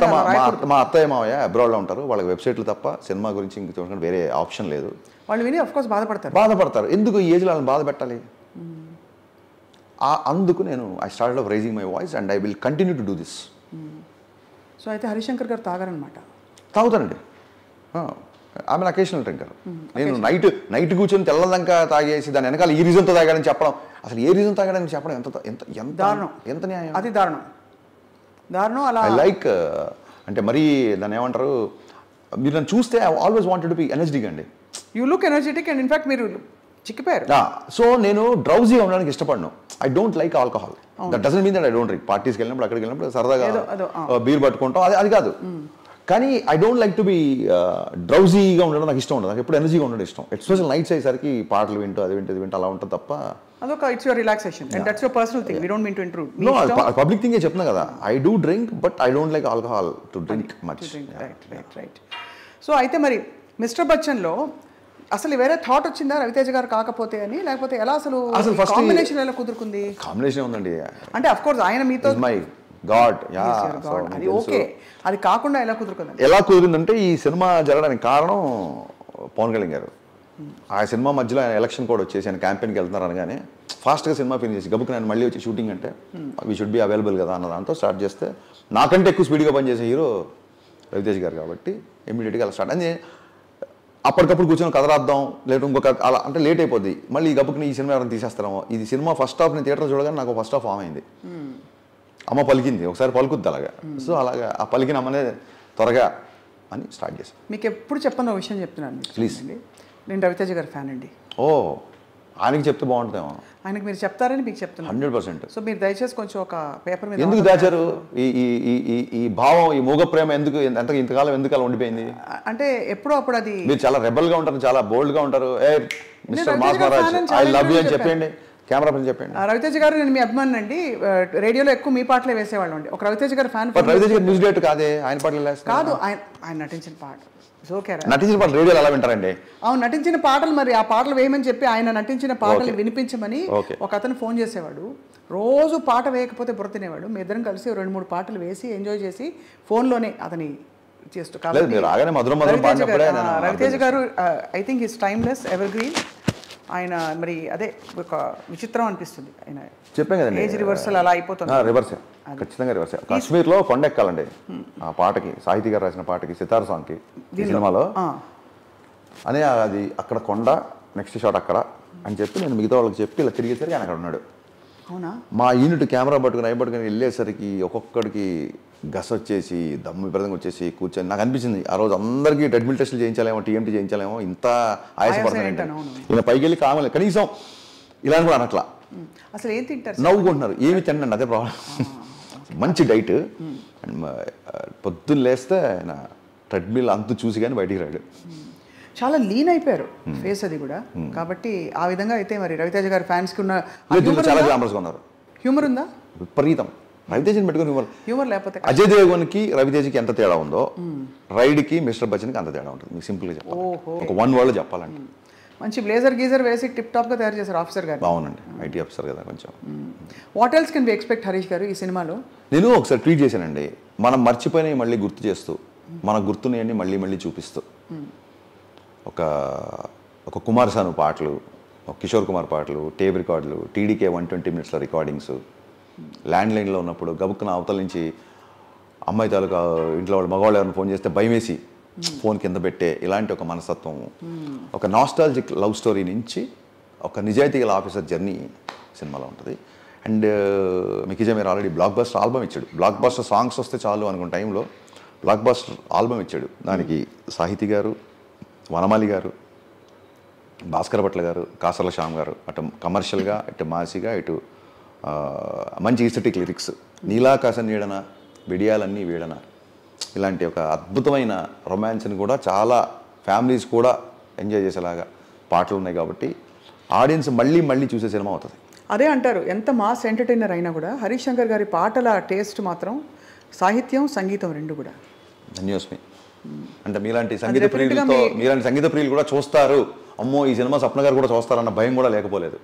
మా అత్తయ్య మావయ్య అబ్రాడ్లో ఉంటారు, వాళ్ళకి వెబ్సైట్లు తప్ప సినిమా గురించి ఇంక వేరే ఆప్షన్ లేదు. వాళ్ళు విని ఆఫ్కోర్స్ బాధపడతారు. ఎందుకు ఈ ఏజ్లో వాళ్ళని బాధ పెట్టాలి? అందుకు నేను I started off raising my voice and I will continue to do this. So అయితే హరిశంకర్ గారు తాగారనమాట? తాగుతానండి, ఆమె అకేషనల్ డ్రింకర్. నేను నైట్ కూర్చొని తెల్లదంకా తాగేసి దాని వెనకాల ఈ రీజన్తో తాగాడని చెప్పడం, అసలు ఏ రీజన్ తాగాడని చెప్పడం ఎంత దారుణం, ఎంత న్యాయం, అది దారుణం. అలా ఐ లైక్ అంటే మరీ దాన్ని ఏమంటారు, మీరు నన్ను చూస్తే I always wanted to be energetic అండి. You look energetic and in fact మీరు చిక్కిపోయారు. సో నేను డ్రౌజీగా ఉండడానికి ఇష్టపడను. I don't like alcohol. That doesn't mean that I don't drink. పార్టీస్కి వెళ్ళినప్పుడు అక్కడికి వెళ్ళినప్పుడు సరదాగా బీర్ పట్టుకుంటాం, అది కాదు. కానీ I don't like to be డ్రౌజీగా ఉండడం నాకు ఇష్టం ఉండదు. నాకు ఎప్పుడు ఎనర్జీగా ఉండడం ఇష్టం. ఎస్పెషల్ నైట్స్ అయ్యేసరికి పాటలు వింటూ అది వింటూ అలా ఉంటుంది తప్ప అదొక it's your relaxation and that's your personal thing. We don't mean to intrude. No, public థింగే చెప్తున్నా కదా. I do drink but I don't like alcohol to drink much. Right. So అయితే మరి మిస్టర్ బచ్చన్లో అసలు వేరే థాట్ వచ్చిందా రవితేజ గారు కాకపోతే అని, లేకపోతే ఎలా అసలు కాంబినేషన్ ఎలా కుదురుకుంది? కాంబినేషన్ ఉందండి. అంటే అఫ్ కోర్స్ ఆయన మీతో మై గాడ్, అది ఓకే, అది కాకుండా ఎలా కుదురుకుంది? ఎలా కుదిరిందంటే ఈ సినిమా జరగడానికి కారణం పవన్ కళ్యాణ్ గారు. ఆ సినిమా మధ్యలో ఆయన ఎలక్షన్ కూడా వచ్చేసి ఆయన క్యాంపెయిన్కి వెళ్తున్నారు అనగానే ఫాస్ట్గా సినిమా ఫినిష్ చేసి గబుక్కుని ఆయన మళ్ళీ వచ్చి షూటింగ్ అంటే వీ షుడ్ బి అవైలబుల్ కదా అన్న దాంతో స్టార్ట్ చేస్తే నాకంటే ఎక్కువ స్పీడ్గా పనిచేసే హీరో రవితేజ్ గారు కాబట్టి ఇమ్మీడియట్గా అలా స్టార్ట్ అని అప్పటికప్పుడు కూర్చొని కథ రాద్దాం, లేదు ఇంకొక అలా అంటే లేట్ అయిపోద్ది. మళ్ళీ ఈ గబుక్కుని ఈ సినిమా ఎవరైనా తీసేస్తారేమో. ఇది సినిమా ఫస్ట్ హాఫ్ నేను థియేటర్ చూడగానే నాకు ఫస్ట్ హాఫ్ ఫామ్ అయింది. అమ్మ పలికింది, ఒకసారి పలుకుద్ది అలాగా. సో అలాగా ఆ పలికిన అమ్మనే త్వరగా అని స్టార్ట్ చేశాను. మీకు ఎప్పుడు చెప్పను ఒక విషయం చెప్తున్నాను ప్లీజ్. నేను రవితేజ గారి ఫ్యాన్ అండి. ఓ, ఆయనకి చెప్తే బాగుంటుందేమో. ఆయనకి మీరు చెప్తారని మీకు చెప్తున్నాను. 100%. సో మీరు దయచేసి కొంచెం ఒక పేపర్ మీద ఎందుకు దాచారు ఈ ఈ ఈ ఈ భావం, ఈ మూగ ప్రేమ ఎందుకు ఇంతకాలం ఎందుకు అలా ఉండిపోయింది? అంటే ఎప్పుడో అప్పుడు అది మీరు చాలా రెబల్గా ఉంటారు, చాలా బోల్డ్గా ఉంటారు. ఏ mister mass Maharaj I love you అని చెప్పండి, కెమెరా పని చెప్పండి. రవితేజ గారు నేను మీ అభిమాని అండి. రేడియోలో ఎక్కువ మీ పాటలే వేసేవాళ్ళం అండి. ఒక రవితేజ గారు ఫ్యాన్. రవితేజ గారు న్యూస్ డేట్ కాదే, ఆయన పాటలు కాదు, ఆయన నటించిన పాట నటించిన పాటలు రేడియోలో అలా వింటారండి. అవును, నటించిన పాటలు, మరి ఆ పాటలు వేయమని చెప్పి ఆయన నటించిన పాటలు వినిపించమని ఒక అతను ఫోన్ చేసేవాడు. రోజు పాట వేయకపోతే బుర్ర తినేవాడు. మీ ఇద్దరం కలిసి 2-3 పాటలు వేసి ఎంజాయ్ చేసి ఫోన్లోనే అతని చేస్తూ. రవితేజ గారు I think is timeless, ever green. ఆయన మరి అదే ఒక విచిత్రం అనిపిస్తుంది. ఆయన చెప్పాం కదండి, ఏజ్ రివర్సల్ అలా అయిపోతుంది. రివర్సే, ఖచ్చితంగా రివర్సే. కాశ్మీర్లో కొండ ఎక్కాలండి ఆ పాటకి, సాహితీ గారు రాసిన పాటకి, సితార్ సాంగ్కి, ఈ సినిమాలో. అనే అది అక్కడ కొండ, నెక్స్ట్ షాట్ అక్కడ అని చెప్పి నేను మిగతా వాళ్ళకి చెప్పి ఇలా తిరిగేసరికి ఆయన అక్కడ ఉన్నాడు. అవునా? మా యూనిట్ కెమెరా పట్టుకుని వెళ్ళేసరికి ఒక్కొక్కడికి గస్ వచ్చేసి, దమ్ము విపరీతంగా వచ్చేసి కూర్చొని నాకు అనిపించింది ఆ రోజు అందరికీ ట్రెడ్మిల్ టెస్టులు చేయించాలేమో, టీఎంటీ చేయించాలేమో, ఇంత ఆయాసపడుతుంది. ఈయన పైకి వెళ్ళి కావాలి కనీసం ఇలా కూడా అనట్లా, అసలు ఏం తింటారు, నవ్వుకుంటున్నారు. ఏమి తినండి, అదే ప్రాబ్లం. మంచి డైట్. అండ్ పొద్దున్న లేస్తే ఆయన ట్రెడ్మిల్ అంతు చూసి కానీ బయటికి రాడు. చాలా లీన్ అయిపోయారు ఫేస్ అది కూడా. కాబట్టి ఆ విధంగా అయితే మరి రవితేజ గారి ఫ్యాన్స్కి ఉన్న చాలా గ్లామరస్గా ఉన్నారు. హ్యూమర్ ఉందా? విపరీతం. రవితేజని పెట్టుకుని హ్యూమర్ లేకపోతే అజయ్ దేవగన్కి రవితేజకి ఎంత తేడా ఉందో, రైడ్కి మిస్టర్ బచ్చన్కి అంత తేడా ఉంటుంది. మీకు సింపుల్గా చెప్పాలి, ఒక 1 word చెప్పాలంటే. మంచి బ్లేజర్ గీజర్ వేసి టిప్ టాప్గా తయారు చేశారు ఆఫీసర్ గారు. బాగుందండి, ఐటీ ఆఫీసర్ కదా కొంచెం. What else can we expect Harish గారు ఈ సినిమాలో? నేను ఒకసారి ట్వీట్ చేశానండి, మనం మర్చిపోయినవి మళ్ళీ గుర్తు చేస్తూ, మన గుర్తునేయండి మళ్ళీ మళ్ళీ చూపిస్తూ. ఒక కుమార్ సాను పాటలు, ఒక కిషోర్ కుమార్ పాటలు, టేప్ రికార్డులు, టీడీకే 120 minutes రికార్డింగ్స్, ల్యాండ్లైన్లో ఉన్నప్పుడు గబుక్కున అవతల నుంచి అమ్మాయి తాలూకా ఇంట్లో వాళ్ళు మగవాళ్ళు ఎవరైనా ఫోన్ చేస్తే భయమేసి ఫోన్ కింద పెట్టే ఇలాంటి ఒక మనస్తత్వం, ఒక నాస్టాలజిక్ లవ్ స్టోరీ నుంచి ఒక నిజాయితీ గల ఆఫీసర్ జర్నీ సినిమాలో ఉంటుంది. అండ్ మీకు మీరు ఆల్రెడీ బ్లాక్ బస్టర్ ఆల్బమ్ ఇచ్చాడు. బ్లాక్ బస్టర్ సాంగ్స్ వస్తే చాలు అనుకున్న టైంలో బ్లాక్ బస్టర్ ఆల్బమ్ ఇచ్చాడు. దానికి సాహితీ గారు, వనమాలి గారు, భాస్కర్ భట్ల గారు, కాసర్ల శ్యామ్ గారు, అటు కమర్షియల్గా, ఇటు మాసిగా, ఇటు మంచి ఈస్థెటిక్ లిరిక్స్, నీలాకాశ నీడన, విడియాలన్నీ వీడన, ఇలాంటి ఒక అద్భుతమైన రొమాన్స్ని కూడా చాలా ఫ్యామిలీస్ కూడా ఎంజాయ్ చేసేలాగా పాటలు ఉన్నాయి. కాబట్టి ఆడియన్స్ మళ్ళీ మళ్ళీ చూసే సినిమా అవుతుంది. అదే అంటారు, ఎంత మాస్ ఎంటర్టైనర్ అయినా కూడా హరీష్ శంకర్ గారి పాటల టేస్ట్ మాత్రం సాహిత్యం సంగీతం రెండు కూడా. ధన్యోస్మి. అంటే మీలాంటి సంగీత ప్రియులు కూడా చూస్తారు, అమ్మో ఈ సినిమా స్వప్న గారు కూడా చూస్తారన్న భయం కూడా లేకపోలేదు.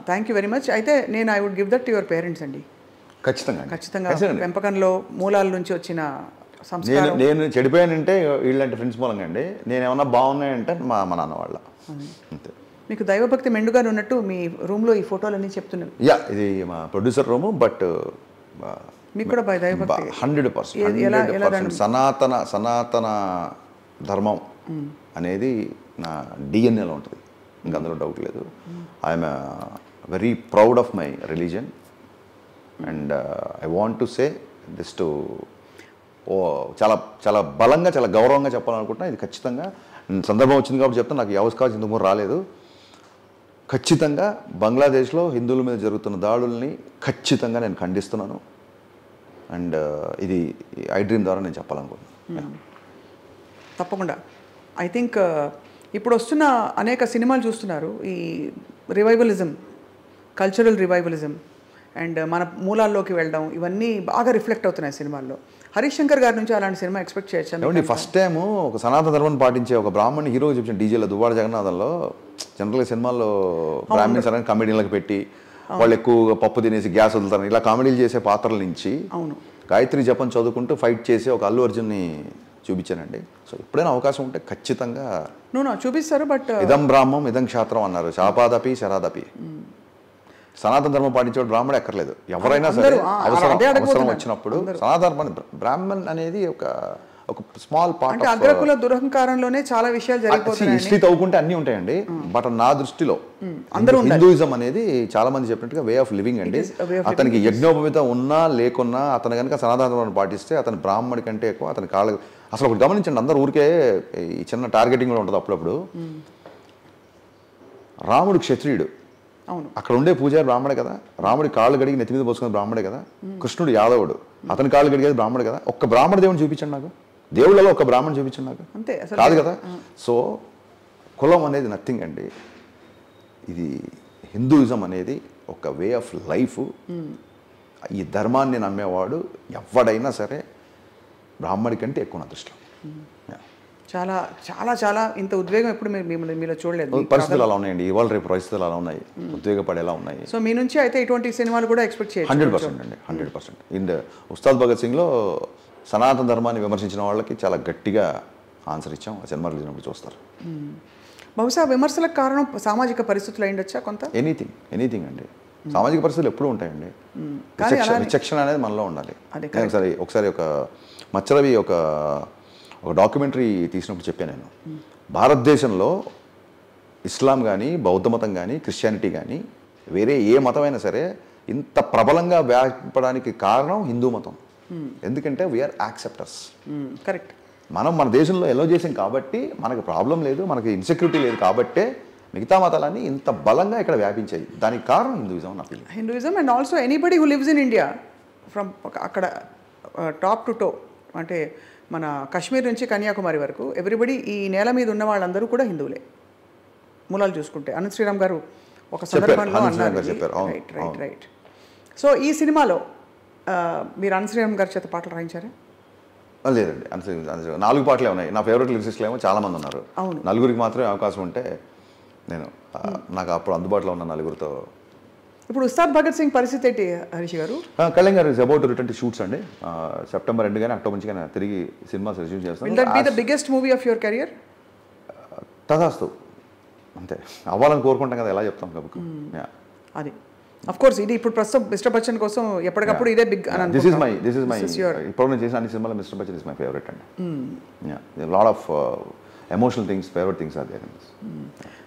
Thank you very much. అయితే నేను I would give that to your parents అండి. ఖచ్చితంగా పెంపకంలో మూలాల నుంచి వచ్చిన సంస్కారం. నేను చెడిపోయానంటే వీళ్ళంటే ఫ్రెండ్స్ మూలంగా అండి. నేను ఏమన్నా బాగున్నాయంటే మా నాన్న వాళ్ళ. అంతే. మీకు దైవభక్తి మెండుగానే ఉన్నట్టు మీ రూమ్లో ఈ ఫోటోలన్నీ చెప్తున్నాను. ఇది మా ప్రొడ్యూసర్ రూము. బట్ మీకు కూడా దైవభక్తి 100% సనాతన ధర్మం అనేది నా డిఎన్ఏలో ఉంటుంది, ఇంకా అందులో డౌట్ లేదు. I'm very proud of my religion and I want to say this to చాలా చాలా బలంగా, చాలా గౌరవంగా చెప్పాలనుకుంటున్నా. ఇది ఖచ్చితంగా సందర్భం వచ్చింది కాబట్టి చెప్తాను. నాకు ఈ అవకాశం ఇంతకు ముందు రాలేదు. ఖచ్చితంగా బంగ్లాదేశ్లో హిందువుల మీద జరుగుతున్న దాడుల్ని ఖచ్చితంగా నేను ఖండిస్తున్నాను. అండ్ ఇది ఐ డ్రీమ్ ద్వారా నేను చెప్పాలనుకుంటున్నాను. తప్పకుండా. ఐ థింక్ ఇప్పుడు వస్తున్న అనేక సినిమాలు చూస్తున్నారు, ఈ రివైవలిజం, కల్చరల్ రివైవలిజం అండ్ మన మూలాల్లోకి వెళ్ళడం, ఇవన్నీ బాగా రిఫ్లెక్ట్ అవుతున్నాయి సినిమాల్లో. హరీష్ శంకర్ గారి నుంచి అలాంటి సినిమా ఎక్స్పెక్ట్ చేయొచ్చు. ఫస్ట్ టైం ఒక సనాతన ధర్మం పాటించే ఒక బ్రాహ్మణ్ హీరో చూపించిన డీజేలో దువ్వాడ జగన్నాథంలో. జనరల్గా సినిమాల్లో బ్రాహ్మణ్స్ అని కామెడీలకు పెట్టి వాళ్ళు ఎక్కువగా పప్పు తినేసి గ్యాస్ వదులుతారు, ఇలా కామెడీలు చేసే పాత్రల నుంచి గాయత్రి జపం చదువుకుంటూ ఫైట్ చేసి ఒక అల్లు అర్జున్ని చూపించానండి. సో ఎప్పుడైనా అవకాశం ఉంటే ఖచ్చితంగా చూపిస్తారు. బట్ ఇదం బ్రాహ్మం ఇదం క్షాత్రం అన్నారు, శాపాదపి శరాదపి. సనాతన ధర్మం పాటించేవాడు బ్రాహ్మణుడు ఎక్కర్లేదు, ఎవరైనా సరే అవసరం వచ్చినప్పుడు సనాతన బ్రాహ్మణ్ అనేది ఒక ఒక స్మాల్ పార్ట్ అంటే అగ్రకుల దురహంకారంలోనే చాలా విషయాలు జరిగిపోతున్నాయి. హిస్టరీ తవ్వుకుంటే అన్నీ ఉంటాయండి. బట్ నా దృష్టిలో హిందూయిజం అనేది చాలా మంది చెప్పినట్టుగా వే ఆఫ్ లివింగ్ అండి. అతనికి యజ్ఞోపవిత ఉన్నా లేకున్నా అతను కనుక సనాతన ధర్మాన్ని పాటిస్తే అతని బ్రాహ్మడి కంటే ఎక్కువ అతని కాళ్ళ అసలు ఒకటి గమనించండి, అందరు ఊరికే ఈ చిన్న టార్గెటింగ్ కూడా ఉంటుంది అప్పుడప్పుడు. రాముడు క్షత్రియుడు, అవును, అక్కడ ఉండే పూజారి బ్రాహ్మడే కదా. రాముడి కాళ్ళు గడిగి నెత్తి మీద పోసుకునే బ్రాహ్మడే కదా. కృష్ణుడు యాదవుడు, అతని కాళ్ళు గడిగేది బ్రాహ్మడే కదా. ఒక్క బ్రాహ్మణ దేవుని చూపించండి నాకు, దేవుళ్ళలో ఒక బ్రాహ్మణ చూపించండి నాకు, అంతే కాదు కదా. సో కులం అనేది నథింగ్ అండి. ఇది హిందూయిజం అనేది ఒక వే ఆఫ్ లైఫ్. ఈ ధర్మాన్ని నమ్మేవాడు ఎవడైనా సరే బ్రాహ్మడి కంటే ఎక్కువ నా దృష్టిలో. చాలా చాలా చాలా ఇంత ఉద్వేగం ఎప్పుడు మీలో చూడలేదు. పరిస్థితులు అలా ఉన్నాయండి, ఇవాళ రేపు పరిస్థితులు అలా ఉన్నాయి, ఉద్వేగపడేలా ఉన్నాయి. సో మీ నుంచి అయితే ఇటువంటి సినిమాలు కూడా ఎక్స్పెక్ట్ చేయొచ్చు. 100% అండి, 100%. ఇన్ ఉస్తాద్ భగత్ సింగ్లో సనాతన ధర్మాన్ని విమర్శించిన వాళ్ళకి చాలా గట్టిగా ఆన్సర్ ఇచ్చాం. ఆ సినిమా రిలీజ్ అయినప్పుడు చూస్తారు. బహుశా విమర్శలకు కారణం సామాజిక పరిస్థితులు అయిండొచ్చా కొంత? ఎనీథింగ్ అండి. సామాజిక పరిస్థితులు ఎప్పుడూ ఉంటాయండి. విచక్షణ అనేది మనలో ఉండాలి. ఒకసారి ఒక మచ్చరవి ఒక డాక్యుమెంటరీ తీసినప్పుడు చెప్పాను నేను, భారతదేశంలో ఇస్లాం కానీ బౌద్ధ మతం కానీ క్రిస్టియానిటీ కానీ వేరే ఏ మతమైనా సరే ఇంత ప్రబలంగా వ్యాపడానికి కారణం హిందూ మతం. ఎందుకంటే వీఆర్ యాక్సెప్టర్స్. కరెక్ట్. మనం మన దేశంలో ఎలో చేసాం కాబట్టి మనకు ప్రాబ్లం లేదు, మనకి ఇన్సెక్యూరిటీ లేదు కాబట్టే మిగతా మతాలన్నీ ఇంత బలంగా ఇక్కడ వ్యాపించాయి. దానికి కారణం హిందూయిజం నా feeling. Hinduism and also anybody who lives in India from అక్కడ టాప్ టు టో, అంటే మన కాశ్మీర్ నుంచి కన్యాకుమారి వరకు ఎవ్రీబడి, ఈ నేల మీద ఉన్న వాళ్ళందరూ కూడా హిందువులే మూలాలు చూసుకుంటే. అనంత్ శ్రీరామ్ గారు ఒక సందర్భంలో అన్నారు. రైట్. సో ఈ సినిమాలో మీరు అనంత్ శ్రీరామ్ గారి చేత పాటలు రాయించారా? లేదండి, 4 పాటలే ఉన్నాయి. నా ఫేవరెట్ లిరిసిస్టులు ఏమో చాలా మంది ఉన్నారు. నలుగురికి మాత్రమే అవకాశం ఉంటే నేను నాకు అప్పుడు అందుబాటులో ఉన్న నలుగురితో. ఇప్పుడు ఉస్తాద్ భగత్ సింగ్ పరిస్థితి ఏంటి హరీష్ గారు? కళ్యాణ్ గారు is about to return to shoots అండి. సెప్టెంబర్ 2 కానీ అక్టోబర్ నుంచి కానీ తిరిగి సినిమాస్ రిజ్యూమ్ చేస్తాను. Will that be the biggest movie of your career? తదాస్తు, అంతే అవ్వాలని కోరుకుంటాం కదా, ఎలా చెప్తాం కాబట్టి. అది ఆఫ్ కోర్స్ ఇది ఇప్పుడు ప్రస్తుతం మిస్టర్ బచ్చన్ కోసం ఎప్పటికప్పుడు ఇదే బిగ్ అని దిస్ ఇస్ మై ఇప్పుడు నేను చేసిన అన్ని సినిమాలో mister Bachchan is my favourite అండి. Lot of emotional things, favourite things are there in this.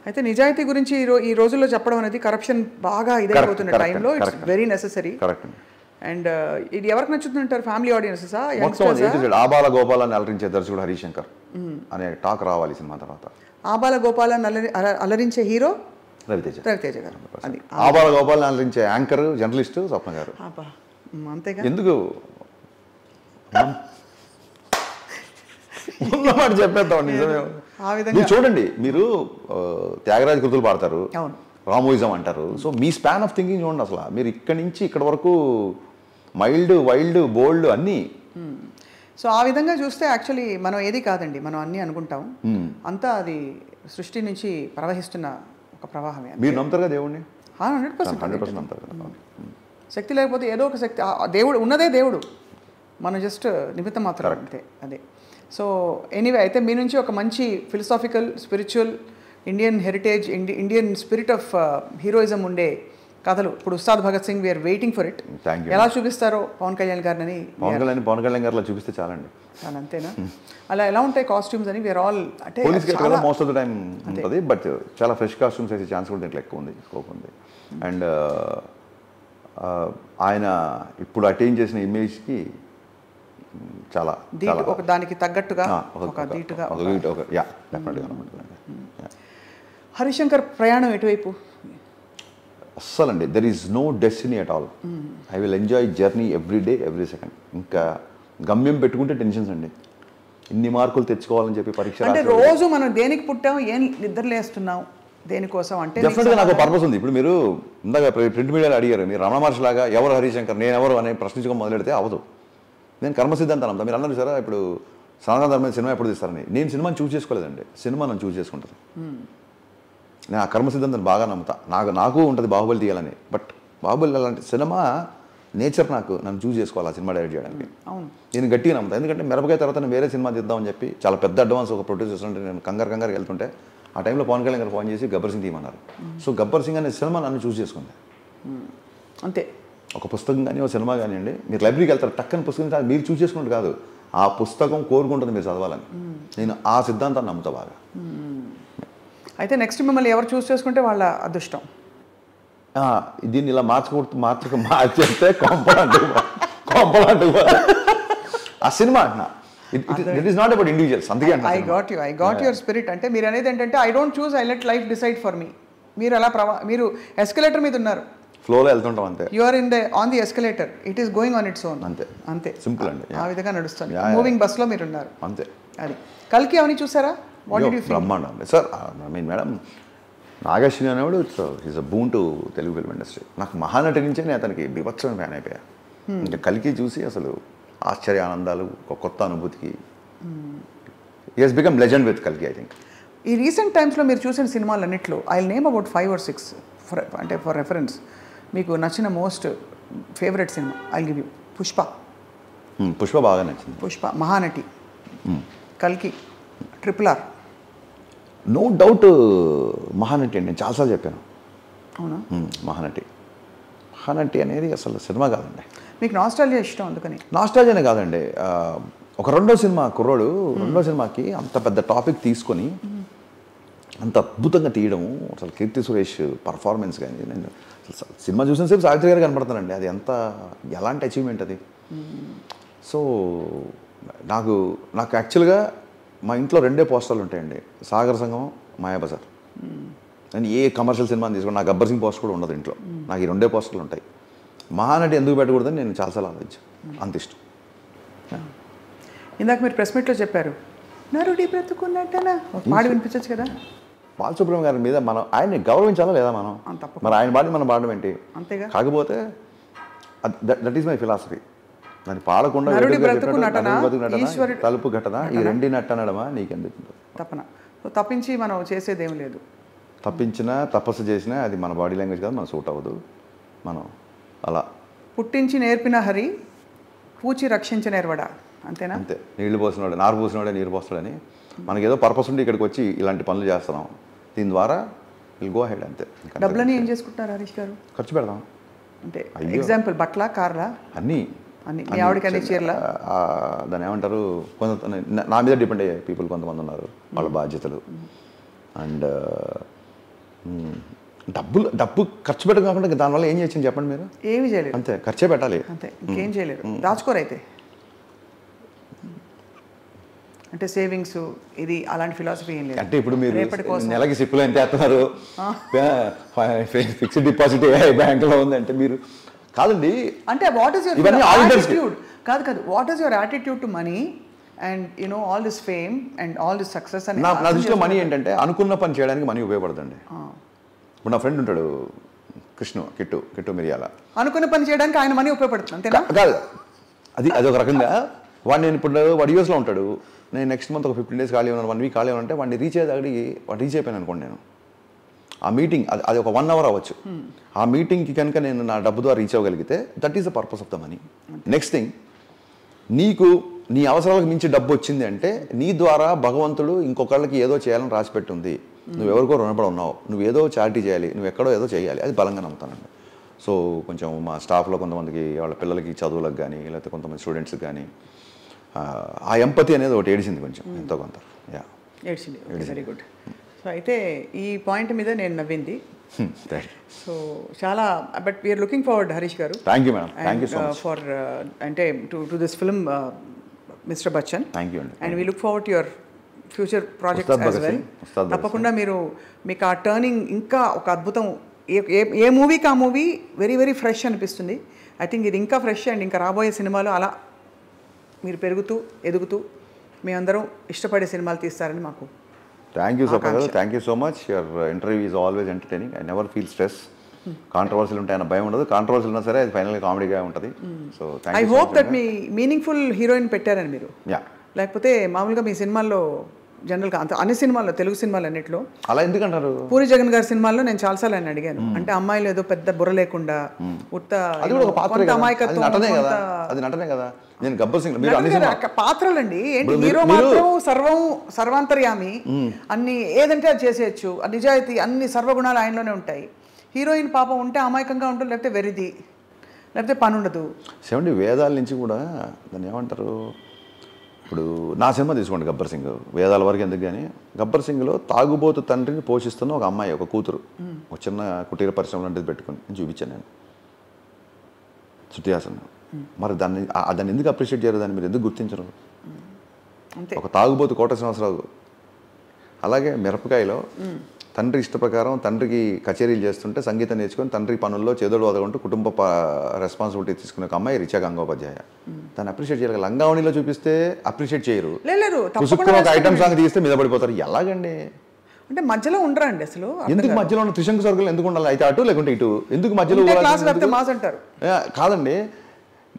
అయితే నిజాయితీ గురించి ఈ రోజుల్లో చెప్పడం అనేది కరప్షన్ బాగా ఇదైపోతున్న టైంలో ఇట్స్ వెరీ నెసెసరీ. అండ్ ఇది ఎవరికి నచ్చుతుంటారు? ఫ్యామిలీ ఆడియన్సెసా? ఆబాల గోపాలాన్ని అలరించే దర్శకుడు హరీష్ శంకర్ అనే టాక్ రావాలి సినిమా తర్వాత. ఆబాల గోపాలాన్ని అలరించే హీరో రవితేజ గారు. అది ఆబాల గోపాలాన్ని అలరించే యాంకర్ జర్నలిస్ట్ స్వప్న గారు. అంతేగా, ఎందుకు ఉన్నమాట చెప్పేద్దాం. నిజమే. మీరు చూడండి, మీరు త్యాగరాజ కృతులు పాడతారు, రామోయిజం అంటారు. So me span of thinking చూడండి. అసలు మీరు ఇక్కడి నుంచి ఇక్కడ వరకు మైల్డ్, వైల్డ్, బోల్డ్ అన్నీ. సో ఆ విధంగా చూస్తే యాక్చువల్లీ మనం ఏది కాదండి, మనం అన్నీ అనుకుంటాం. అంతా అది సృష్టి నుంచి ప్రవహిస్తున్న ఒక ప్రవాహమే. మీరు నమ్ముతారుగా దేవుడిని? 100% నమ్ముతారు కదా. శక్తి లేకపోతే ఏదో ఒక శక్తి, దేవుడు ఉన్నదే దేవుడు, మనం జస్ట్ నిమిత్తం మాత్రం అంతే. అదే. సో ఎనీవే, అయితే మీ నుంచి ఒక మంచి philosophical, spiritual, Indian heritage, Indian spirit of heroism ఉండే కథలు ఇప్పుడు Ustaad Bhagat Singh, we're waiting for it. ఎలా చూపిస్తారో పవన్ కళ్యాణ్ గారిని? పవన్ కళ్యాణ్ గారిలో చూపిస్తే చాలండి. అంతేనా? అలా ఎలా ఉంటాయి కాస్ట్యూమ్స్ అని? వీఆర్ ఆల్ అంటే మోస్ట్ ఆఫ్ ద టైం ఉంటుంది, బట్ చాలా ఫ్రెష్ కాస్ట్యూమ్స్ వేసే ఛాన్స్ కూడా దీంట్లో ఎక్కువ ఉంది, స్కోప్ ఉంది. అండ్ ఆయన ఇప్పుడు అటైన్ చేసిన ఇమేజ్కి చాలా ఒక దానికి తగ్గట్టుగా ఒక ధీటుగా. హరిశంకర్ ప్రయాణం ఎటువైపు? అస్సలండి, there is no destiny at all. I will enjoy journey every day, every second. ఇంకా గమ్యం పెట్టుకుంటే టెన్షన్స్ అండి. ఇన్ని మార్కులు తెచ్చుకోవాలని చెప్పి పరీక్ష అంటే రోజు మనం దేనికి పుట్టాం, ఏం నిద్రలేస్తున్నాం, దేనికోసం అంటే డెఫినెట్గా నాకు పర్పస్ ఉంది. ఇప్పుడు మీరు ఇందాక ప్రింట్ మీడియాలో అడిగారు, మీరు రమణ మహర్షి లాగా ఎవరు హరిశంకర్, నేను ఎవరు అని ప్రశ్నించుకొని మొదలెడితే అవ్వదు. నేను కర్మ సిద్ధాంతం అంతా మీరు అన్నారు సార్. ఇప్పుడు సనాతన ధర్మమైన సినిమా ఎప్పుడు తీస్తారని నేను సినిమాని చూస్ చేసుకోలేదండి, సినిమా నన్ను చూస్ చేసుకుంటుంది. నేను ఆ కర్మ సిద్ధాంతాన్ని బాగా నమ్ముతా. నాకు ఉంటుంది బాహుబలి తీయాలని, బట్ బాహుబలి అలాంటి సినిమా నేచర్ నన్ను చూస్ చేసుకోవాలి ఆ సినిమా డైరెక్ట్ చేయడానికి. నేను గట్టిగా నమ్ముతాను. ఎందుకంటే మిరపకాయ తర్వాత నేను వేరే సినిమా తీద్దామని చెప్పి చాలా పెద్ద అడ్వాన్స్ ఒక ప్రొడ్యూస్ చేస్తుంటే నేను కంగారు వెళ్తుంటే ఆ టైంలో పవన్ కళ్యాణ్ గారు ఫోన్ చేసి గబ్బర్ సింగ్ తీయమన్నారు. సో గబ్బర్ సింగ్ అనే సినిమా నన్ను చూస్ చేసుకుంది. అంతే. ఒక పుస్తకం కానీ ఒక సినిమా కానివ్వండి, మీరు లైబ్రరీకి వెళ్తారు, టక్కని పుస్తకం మీరు చూస్ చేసుకున్నట్టు కాదు, ఆ పుస్తకం కోరుకుంటుంది మీరు చదవాలని. నేను ఆ సిద్ధాంతాన్ని నమ్ముతా బాగా. అయితే నెక్స్ట్ మిమ్మల్ని ఎవరు చూస్ చేసుకుంటే వాళ్ళ అదృష్టం. దీన్ని ఇలా మార్చేస్తే కొంపలంటూ ఆ సినిమా అంటున్నా. It is not about individuals. అందుకే ఐ గాట్ యువర్ స్పిరిట్. అంటే మీరు అనేది ఏంటంటే I don't choose, I let life decide for me. మీరు అలా మీరు ఎస్కలేటర్ మీద ఉన్నారు, ఫ్లోలో వెళ్తుంటాం అంతే. You are on the escalator, it is going on its own. అంతే సింపుల్ అండి. ఆ విధంగా నడుస్తుంది. మూవింగ్ బస్లో మీరు ఉన్నారు అంతే. అది కల్కి అవన్నీ చూసారా? What did you feel? బ్రహ్మాండం అండి sir. I mean madam, Nag Ashwin అనేవాడు is a boon to Telugu film industry. నాకు మహానటి నుంచే నేను అతనికి బీభత్సమైన ఫ్యాన్ అయిపోయా. ఇంకా కల్కి చూసి అసలు ఆశ్చర్య ఆనందాలు, ఒక కొత్త అనుభూతికి he has become legend with కల్కి. ఐ థింక్ ఈ రీసెంట్ టైమ్స్లో మీరు చూసిన సినిమాలన్నింటిలో ఐ నేమ్ అబౌట్ 5 or 6 అంటే ఫర్ రెఫరెన్స్ మీకు నచ్చిన most favourite cinema I give you. Pushpa బాగా నచ్చింది. పుష్ప, మహానటి, కల్కి, RRR. నో డౌట్ మహానటి అండి. నేను చాలాసార్లు చెప్పాను. అవునా? మహానటి అనేది అసలు సినిమా కాదండి. మీకు నాస్టాల్జియా ఇష్టం అందుకని? నాస్టాల్జియానే కాదండి. ఒక రెండో సినిమాకి అంత పెద్ద టాపిక్ తీసుకొని అంత అద్భుతంగా తీయడం, అసలు కీర్తి సురేష్ పర్ఫార్మెన్స్ కానీ, నేను సినిమా చూసిన సేపు సావిత్రి గారు కనపడతానండి. అది ఎలాంటి అచీవ్మెంట్ అది. సో నాకు యాక్చువల్గా మా ఇంట్లో 2 పోస్టర్లు ఉంటాయండి, సాగర సంగమం, మాయాబజార్. నేను ఏ కమర్షియల్ సినిమాని తీసుకోండి, నాకు గబ్బర్ సింగ్ పోస్టర్ కూడా ఉండదు ఇంట్లో. నాకు ఈ 2 పోస్టర్లు ఉంటాయి. మహానటి ఎందుకు పెట్టకూడదని నేను చాలాసార్లు ఆలోచించాను. అంత ఇష్టం. ఇందాక మీరు ప్రెస్ మీట్లో చెప్పారు, నరుడి బ్రతుకున్నట్టనా పాడి వినిపించచ్చు కదా. బాలసుబ్రహ్మణ్యం గారి మీద మనం ఆయన్ని గౌరవించాలా లేదా మనం? మరి ఆయన పాడి మనం పాడడం ఏంటి? అంతేగా. కాకపోతే దట్ ఈస్ మై ఫిలాసఫీ. దాన్ని పాడకుండా తలుపు ఘటన ఈ 2 నట్టనడమా నీకెందుకు తప్పన. తప్పించి మనం చేసేది ఏం లేదు. తప్పించినా తపస్సు చేసినా అది మన బాడీ లాంగ్వేజ్ కాదు, మన సూట్ అవ్వదు. మనం అలా పుట్టించి నేర్పిన హరి పూచి రక్షించిన ఎర్వడా, అంతేనా? అంతే. నీళ్లు పోసినాడు, నారు పోసినాడే నీరు పోస్తాడని మనకి ఏదో పర్పస్ ఉండి ఇక్కడికి వచ్చి ఇలాంటి పనులు చేస్తున్నాం. దీని ద్వారా విల్ గో హెడ్. అంతే. డబ్బులని ఏం చేసుకుంటారు హరీష్ గారు? ఖర్చు పెడదాం. అంటే ఎగ్జాంపుల్ బట్ల, కార్లా, అన్నీ మీ ఆవిడకి అన్ని చీరల, దాన్ని ఏమంటారు, కొంత నా మీద డిపెండ్ అయ్యే పీపుల్ కొంతమంది ఉన్నారు, వాళ్ళ బాధ్యతలు. అండ్ డబ్బు ఖర్చు పెట్టడం కాకుండా దానివల్ల ఏం చేయొచ్చని చెప్పండి మీరు? ఏమి చేయలేదు. అంతే, ఖర్చే పెట్టాలి. అంతే, ఇంకేం చేయలేదు. దాచుకోరు అయితే. అంటే సేవింగ్స్ ఇది అలాంటి ఫిలాసఫీ ఏం లేదు. అంటే ఇప్పుడు మీరు నెలకి సిప్పులు ఎంత వేస్తున్నారు, ఫిక్స్డ్ డిపాజిట్ బ్యాంకులో ఉందంటే మీరు కాదండి. అంటే వాట్ ఈస్ యువర్ యాటిట్యూడ్? కాదు, what is your attitude to money and you know all this fame and all this success? అని నా దృష్టిలో మనీ ఏంటంటే అనుకున్న పని చేయడానికి మనీ ఉపయోగపడుతుంది. ఇప్పుడు నా ఫ్రెండ్ ఉంటాడు కిట్టు మిరియాల. అనుకున్న పని చేయడానికి ఆయన మనీ ఉపయోగపడుతుంది అంతేనా? కాదు, అది ఒక రకంగా నేను ఇప్పుడు వాడు యూఎస్లో ఉంటాడు, నేను నెక్స్ట్ మంత్ ఒక 15 days ఖాళీ ఉన్నాను, 1 week ఖాళీ ఉన్నానంటే వాడిని రీచ్ అయిపోయాను అనుకోండి. నేను ఆ మీటింగ్ అది ఒక 1 hour అవ్వచ్చు. ఆ మీటింగ్కి కనుక నేను నా డబ్బు ద్వారా రీచ్ అవ్వగలిగితే that is the purpose of the money. Next thing, నీకు నీ అవసరాలకు మించి డబ్బు వచ్చింది అంటే నీ ద్వారా భగవంతుడు ఇంకొకళ్ళకి ఏదో చేయాలని రాసిపెట్టి ఉంది. నువ్వు ఎవరికో రుణపడి ఉన్నావు, నువ్వు ఏదో చారిటీ చేయాలి, నువ్వు ఎక్కడో ఏదో చేయాలి. అది బలంగా నమ్ముతానండి. సో కొంచెం మా స్టాఫ్లో కొంతమందికి వాళ్ళ పిల్లలకి చదువులకు కానీ లేకపోతే కొంతమంది స్టూడెంట్స్కి కానీ ఆ ఎంపతి అనేది ఒకటి ఏడిసింది కొంచెం, ఎంతో కొంత. ఏడ్చింది. Very good. సో అయితే ఈ పాయింట్ మీద నేను నవ్వింది. సో చాలా, but we're looking forward Harish గారు. Thank you madam, thank you so much for అంటే to this film mister Bachchan. Thank you అండి. And we look forward to your future projects as well. తప్పకుండా మీకు ఆ టర్నింగ్ ఇంకా ఒక అద్భుతం. ఏ మూవీకి ఆ మూవీ వెరీ వెరీ ఫ్రెష్ అనిపిస్తుంది. ఐ థింక్ ఇది ఇంకా ఫ్రెష్ అండ్ ఇంకా రాబోయే సినిమాలు అలా మీరు పెరుగుతూ ఎదుగుతూ మేమందరం ఇష్టపడే సినిమాలు తీస్తారని మాకు. Thank you thank you so much. Your interview is always entertaining. I never feel stress. కాంట్రవర్సీలు ఉంటాయన్న భయం ఉండదు. కాంట్రవర్సీలు ఉన్నా సరే అది ఫైనల్గా కామెడీగా ఉంటుంది. సో ఐ హోప్ దట్ మీ మీనింగ్ఫుల్ హీరోయిన్ పెట్టారని మీరు. లేకపోతే మామూలుగా మీ సినిమాల్లో జనరల్గా అన్ని సినిమాల్లో, తెలుగు సినిమాలు అన్నింటిలో అలా ఎందుకంటారు? పూరి జగన్ గారి సినిమాల్లో నేను చాలాసార్లు ఆయన అడిగాను, అంటే అమ్మాయిలు ఏదో పెద్ద బుర్ర లేకుండా ఉత్త అమాయకత్వం పాత్రలండి. ఏంటి హీరో మాత్రం సర్వాంతర్యామి, అన్ని ఏదంటే అది చేసేయచ్చు, నిజాయితీ అన్ని సర్వగుణాలు ఆయనలోనే ఉంటాయి. హీరోయిన్ పాపం ఉంటే అమాయకంగా ఉంటుంది, లేకపోతే వెరిది, లేకపోతే పని ఉండదు. వేదాల నుంచి కూడా దాన్ని ఏమంటారు, ఇప్పుడు నా సినిమా తీసుకోండి గబ్బర్ సింగ్, వేదాల వరకు ఎందుకు కానీ, గబ్బర్ సింగ్లో తాగుబోతు తండ్రిని పోషిస్తున్న ఒక అమ్మాయి, ఒక కూతురు, ఒక చిన్న కుటీర పరిశ్రమ లాంటిది పెట్టుకుని నేను చూపించాను నేను శృతి హాసన్. మరి దాన్ని ఎందుకు అప్రిషియేట్ చేయరు, దాన్ని మీరు ఎందుకు గుర్తించరు? ఒక తాగుబోతు కోట శ్రీనివాసరావు. అలాగే మిరపకాయలో తండ్రి ఇష్ట ప్రకారం తండ్రికి కచేరీలు చేస్తుంటే సంగీతం నేర్చుకొని తండ్రి పనుల్లో చేదోడు వదలకుంటూ కుటుంబ రెస్పాన్సిబిలిటీ తీసుకునే ఒక అమ్మాయి రిచా గంగోపాధ్యాయ. దాన్ని అప్రిషియేట్ చేయాలి. లంగావణిలో చూపిస్తే అప్రిషియేట్ చేయరు, ఒక ఐటమ్ సాంగ్ తీస్తే మీద పడిపోతారు. ఎలాగండి? అంటే మధ్యలో ఉండరండి అసలు. ఎందుకు మధ్యలో ఉన్న త్రిశంకు స్వర్గంలో ఎందుకు ఉండాలి? అయితే అటు లేకుంటే ఇటు ఎందుకు మధ్యలో అంటారు? కాదండి,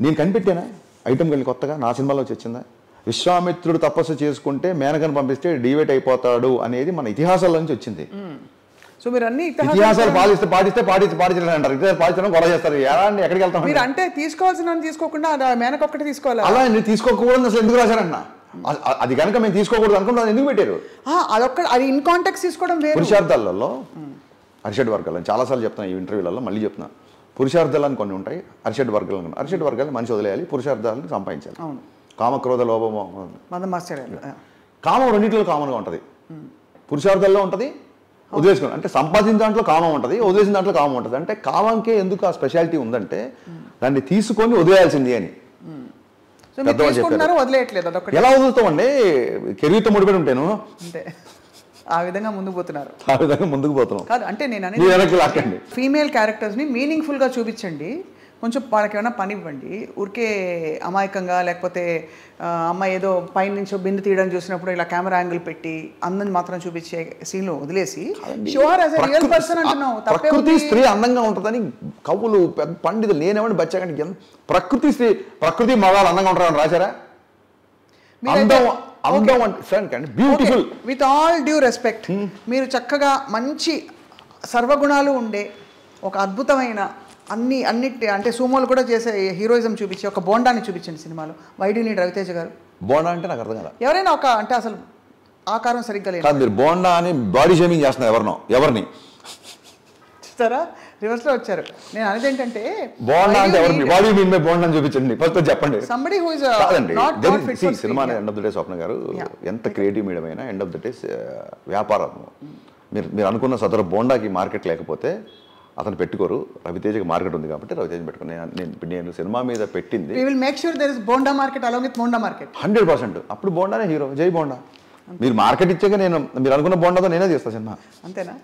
నేను కనిపెట్టానా ఐటమ్ గల్లి కొత్తగా నా సినిమాలో వచ్చిందా? విశ్వామిత్రుడు తపస్సు చేసుకుంటే మేనకను పంపిస్తే డివేట్ అయిపోతాడు అనేది మన ఇతిహాసాల నుంచి వచ్చింది. సో మీరు అన్ని ఇతిహాసాలు పాటించాలి అంటారు, ఇతిహాసాలు పాటించడం గొడవ చేస్తారు. ఎలా అండి, ఎక్కడికి వెళ్తాం? మీరు అంటే తీసుకోవాల్సిన తీసుకోకుండా మేనక ఒక్కటి తీసుకోవాలి. అలా తీసుకోకూడదు అసలు ఎందుకు రాశారన్న? అది కనుక మేము తీసుకోకూడదు అనుకుంటున్నాను, ఎందుకు పెట్టారు? అదొక్క అది ఇన్ కాంటాక్ట్ తీసుకోవడం వేరు. పురుషార్థాలలో అరిషడ్ వర్గాలు చాలాసార్లు చెప్తున్నాను, ఈ ఇంటర్వ్యూలలో మళ్ళీ చెప్తున్నా. పురుషార్థాలు అని కొన్ని ఉంటాయి, అరిషడ్ వర్గాలు. అరిషడ్ వర్గాలు మనిషి వదిలేయాలి, పురుషార్థాలను సంపాదించాలి. కామక్రోధ లోభము కామం రెండింటిలో కామన్గా ఉంటుంది. పురుషార్థాల్లో ఉంటుంది, వదిలేసుకుని అంటే సంపాదించిన దాంట్లో కామం ఉంటుంది, వదిలేసిన దాంట్లో కామం ఉంటుంది. అంటే కామంకే ఎందుకు ఆ స్పెషాలిటీ ఉందంటే దాన్ని తీసుకొని వదిలేయాల్సింది అని పెద్దవాళ్ళు చెప్పారు. ఎలా వదులుతామండి? కెరీర్తో ముడిపడి ఉంటాను, ఆ విధంగా ముందుకు పోతున్నారు, ఆ విధంగా ముందుకు పోతున్నాం. కాదు అంటే నేను అనేది ఫీమేల్ క్యారెక్టర్స్ని మీనింగ్ఫుల్గా చూపించండి, కొంచెం వాళ్ళకి ఏమైనా పని ఇవ్వండి. ఊరికే అమాయకంగా లేకపోతే అమ్మాయి ఏదో పైన నుంచో బిందు తీయడం చూసినప్పుడు ఇలా కెమెరా యాంగిల్ పెట్టి అందం మాత్రం చూపించే సీన్లు వదిలేసి ప్రకృతి స్త్రీ అందంగా ఉంటుందని కవులు పండితులు నేనేమంటే బచ్చాకంటే ప్రకృతి మగాళ్ళు అందంగా ఉంటారని రాశారా? Beautiful. With all due respect, మీరు చక్కగా మంచి సర్వగుణాలు ఉండే ఒక అద్భుతమైన అన్నిటి అంటే సూమోలు కూడా చేసే హీరోయిజం చూపించి ఒక బోండాని చూపించండి సినిమాలో. వై డు నీడ్ రవితేజ గారు? బోండా అంటే నాకు అర్థం కదా. ఎవరైనా ఒక అంటే అసలు ఆకారం సరిగ్గా లేదు. మీరు బోండా అని బాడీ షేమింగ్ చేస్తున్నారు ఎవరిని చూస్తారా? రివర్స్లో వచ్చారు. నేను అనేది ఏంటంటే బోండా అంటే ఎవరిని బాడీ మీన్ బై బోండా అని చూపించండి ఫస్ట్ చెప్పండి. Somebody who is cinema end of the day Swapna గారు ఎంత క్రియేటివ్ మీడియం అయినా ఎండ్ ఆఫ్ ద డే వ్యాపారం. మీరు అనుకున్న సదరు బోండాకి మార్కెట్ లేకపోతే అతను పెట్టుకోరు. రవితేజకి మార్కెట్ ఉంది కాబట్టి రవితేజ పెట్టుకుని నేను సినిమా మీద పెట్టింది. We will make sure there is bonda market along with bonda market 100%. అప్పుడు బోండానే హీరో, జై బోండా. మీరు మార్కెట్ ఇచ్చాక మీరు అనుకున్న బోండాతో నేనే చేస్తాను సినిమా. అంతేనా?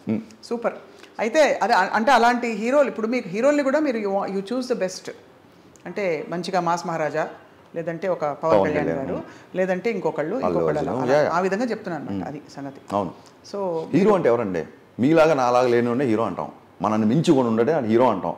సూపర్. అయితే అదే అంటే అలాంటి హీరోలు ఇప్పుడు మీకు హీరోల్ని కూడా మీరు యూ చూస్ ద బెస్ట్. అంటే మంచిగా మాస్ మహారాజా, లేదంటే ఒక పవన్ కళ్యాణ్ గారు, లేదంటే ఇంకొకళ్ళు ఆ విధంగా చెప్తున్నాను అనమాట. అది సంగతి. అవును. సో హీరో అంటే ఎవరండి? మీలాగా నాలాగా లేని ఉండే హీరో అంటాం, మనల్ని మించి కొని ఉండడే హీరో అంటాం.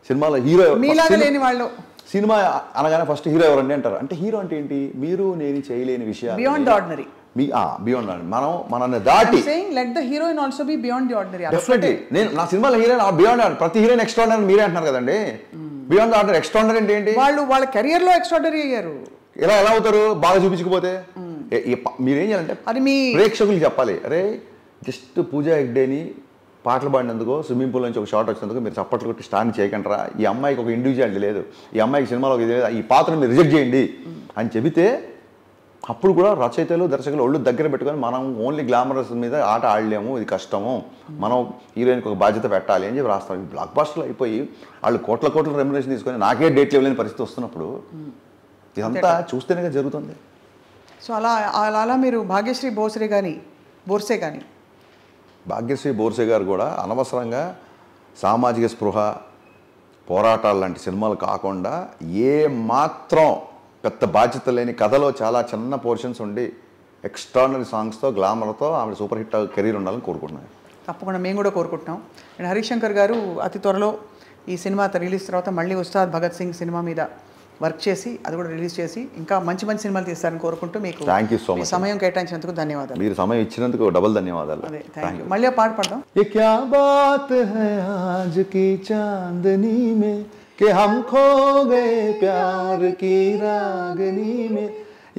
సినిమాలో హీరో మీలాగా లేని వాళ్ళు సినిమా అనగానే ఫస్ట్ హీరో ఎవరండి అంటారు. అంటే హీరో అంటే ఏంటి? మీరు నేను చేయలేని విషయాలు, బియాండ్ ఆర్డినరీ. Beyond ordinary. మనల్ని దాటి let the heroine also be beyond the ordinary. Definitely. నేను నా సినిమాలో హీరోయిన్ బియాండ్ ఆర్డినరీ, ప్రతి హీరోయిన్ ఎక్స్ట్రాడినరీ మీరే అంటున్నారు కదండి. బియాండ్ ఆర్డినరీ, ఎక్స్ట్రాడినరీ అంటే ఏంటి? వాళ్ళ కెరియర్ లో ఎక్స్ట్రాడినరీ అయ్యారు. ఎలా అవుతారు? బాగా చూపించకపోతే మీరేం చేయాలంటే అది మీ ప్రేక్షకులు చెప్పాలి. అరే జస్ట్ పూజా హెగ్డేని పాటలు పాడినందుకో స్విమ్మింగ్ పూల్ నుంచి ఒక షాట్ వచ్చినందుకు మీరు చప్పట్లు కొట్టి స్టాండ్ చేయకంటారా? ఈ అమ్మాయికి ఒక ఇండివిజువాలిటీ లేదు, ఈ అమ్మాయికి సినిమాలో ఇది లేదు, ఈ పాత్రను మీరు రిజెక్ట్ చేయండి అని చెబితే అప్పుడు కూడా రచయితలు దర్శకులు ఒళ్ళు దగ్గర పెట్టుకొని మనం ఓన్లీ గ్లామరస్ మీద ఆట ఆడలేము, ఇది కష్టము, మనం హీరోయిన్కి ఒక బాధ్యత పెట్టాలి అని చెప్పి రాస్తాం. బ్లాక్ బాస్టర్లు అయిపోయి వాళ్ళు కోట్ల రెమ్యునరేషన్ తీసుకొని నాకే డేట్ లేవలేని పరిస్థితి వస్తున్నప్పుడు ఇదంతా చూస్తేనే జరుగుతుంది. సో అలా మీరు భాగ్యశ్రీ బోర్సే కానీ భాగ్యశ్రీ బోర్సే గారు కూడా అనవసరంగా సామాజిక స్పృహ, పోరాటాలు లాంటి సినిమాలు కాకుండా ఏ మాత్రం పెద్ద బాధ్యత లేని కథలో చాలా చిన్న పోర్షన్స్ ఉండి ఎక్స్ట్రాడినరీ సాంగ్స్తో గ్లామర్తో ఆమె సూపర్ హిట్ కెరీర్ ఉండాలని కోరుకుంటున్నాను. తప్పకుండా మేము కూడా కోరుకుంటున్నాం. అండ్ హరీష్ శంకర్ గారు అతి త్వరలో ఈ సినిమా రిలీజ్ తర్వాత మళ్ళీ ఉస్తాద్ భగత్ సింగ్ సినిమా మీద వర్క్ చేసి అది కూడా రిలీజ్ చేసి ఇంకా మంచి సినిమాలు తీస్తారని కోరుకుంటూ మీకు థ్యాంక్ యూ సో మచ్. సమయం కేటాయించినందుకు ధన్యవాదాలు. మీరు సమయం ఇచ్చినందుకు డబుల్ ధన్యవాదాలు. అదే థ్యాంక్ యూ. మళ్ళీ పాట పాడదాం. ये क्या बात है आज की चांदनी में कि हम खो गए प्यार की रागनी में,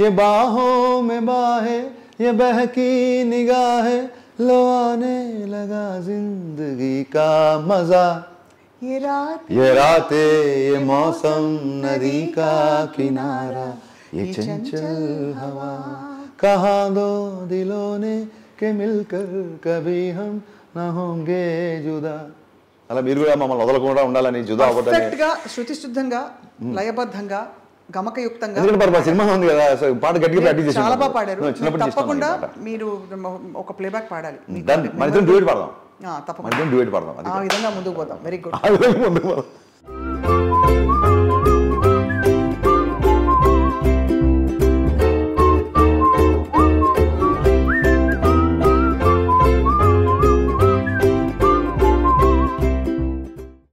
ये बाहों में बाहें ये बहकी निगाहें, लो आने लगा जिंदगी का मजा, ये रातें ये मौसम नदी का किनारा, ये चंचल हवा कहा दो दिलों ने के मिलकर कभी हम ना होंगे जुदा. అలా మీరు కూడా మమ్మల్ని వదలకుండా ఉండాలని జుదా అవ్వదని పర్ఫెక్ట్గా శృతిశుద్ధంగా లయబద్ధంగా గమకయుక్తంగా. ఎందుకంటే మా సినిమా ఉంది కదా, పాట గట్టిగా ప్రాక్టీస్ చేసి చాలా బాగా పాడారు. తప్పకుండా మీరు ఒక ప్లేబ్యాక్ పాడాలి. మన ఇద్దరం డ్యూయట్ పాడదాం. తప్పకుండా డ్యూయట్ పాడదాం. ఆ విధంగా ముందుకు పోదాం. Very good.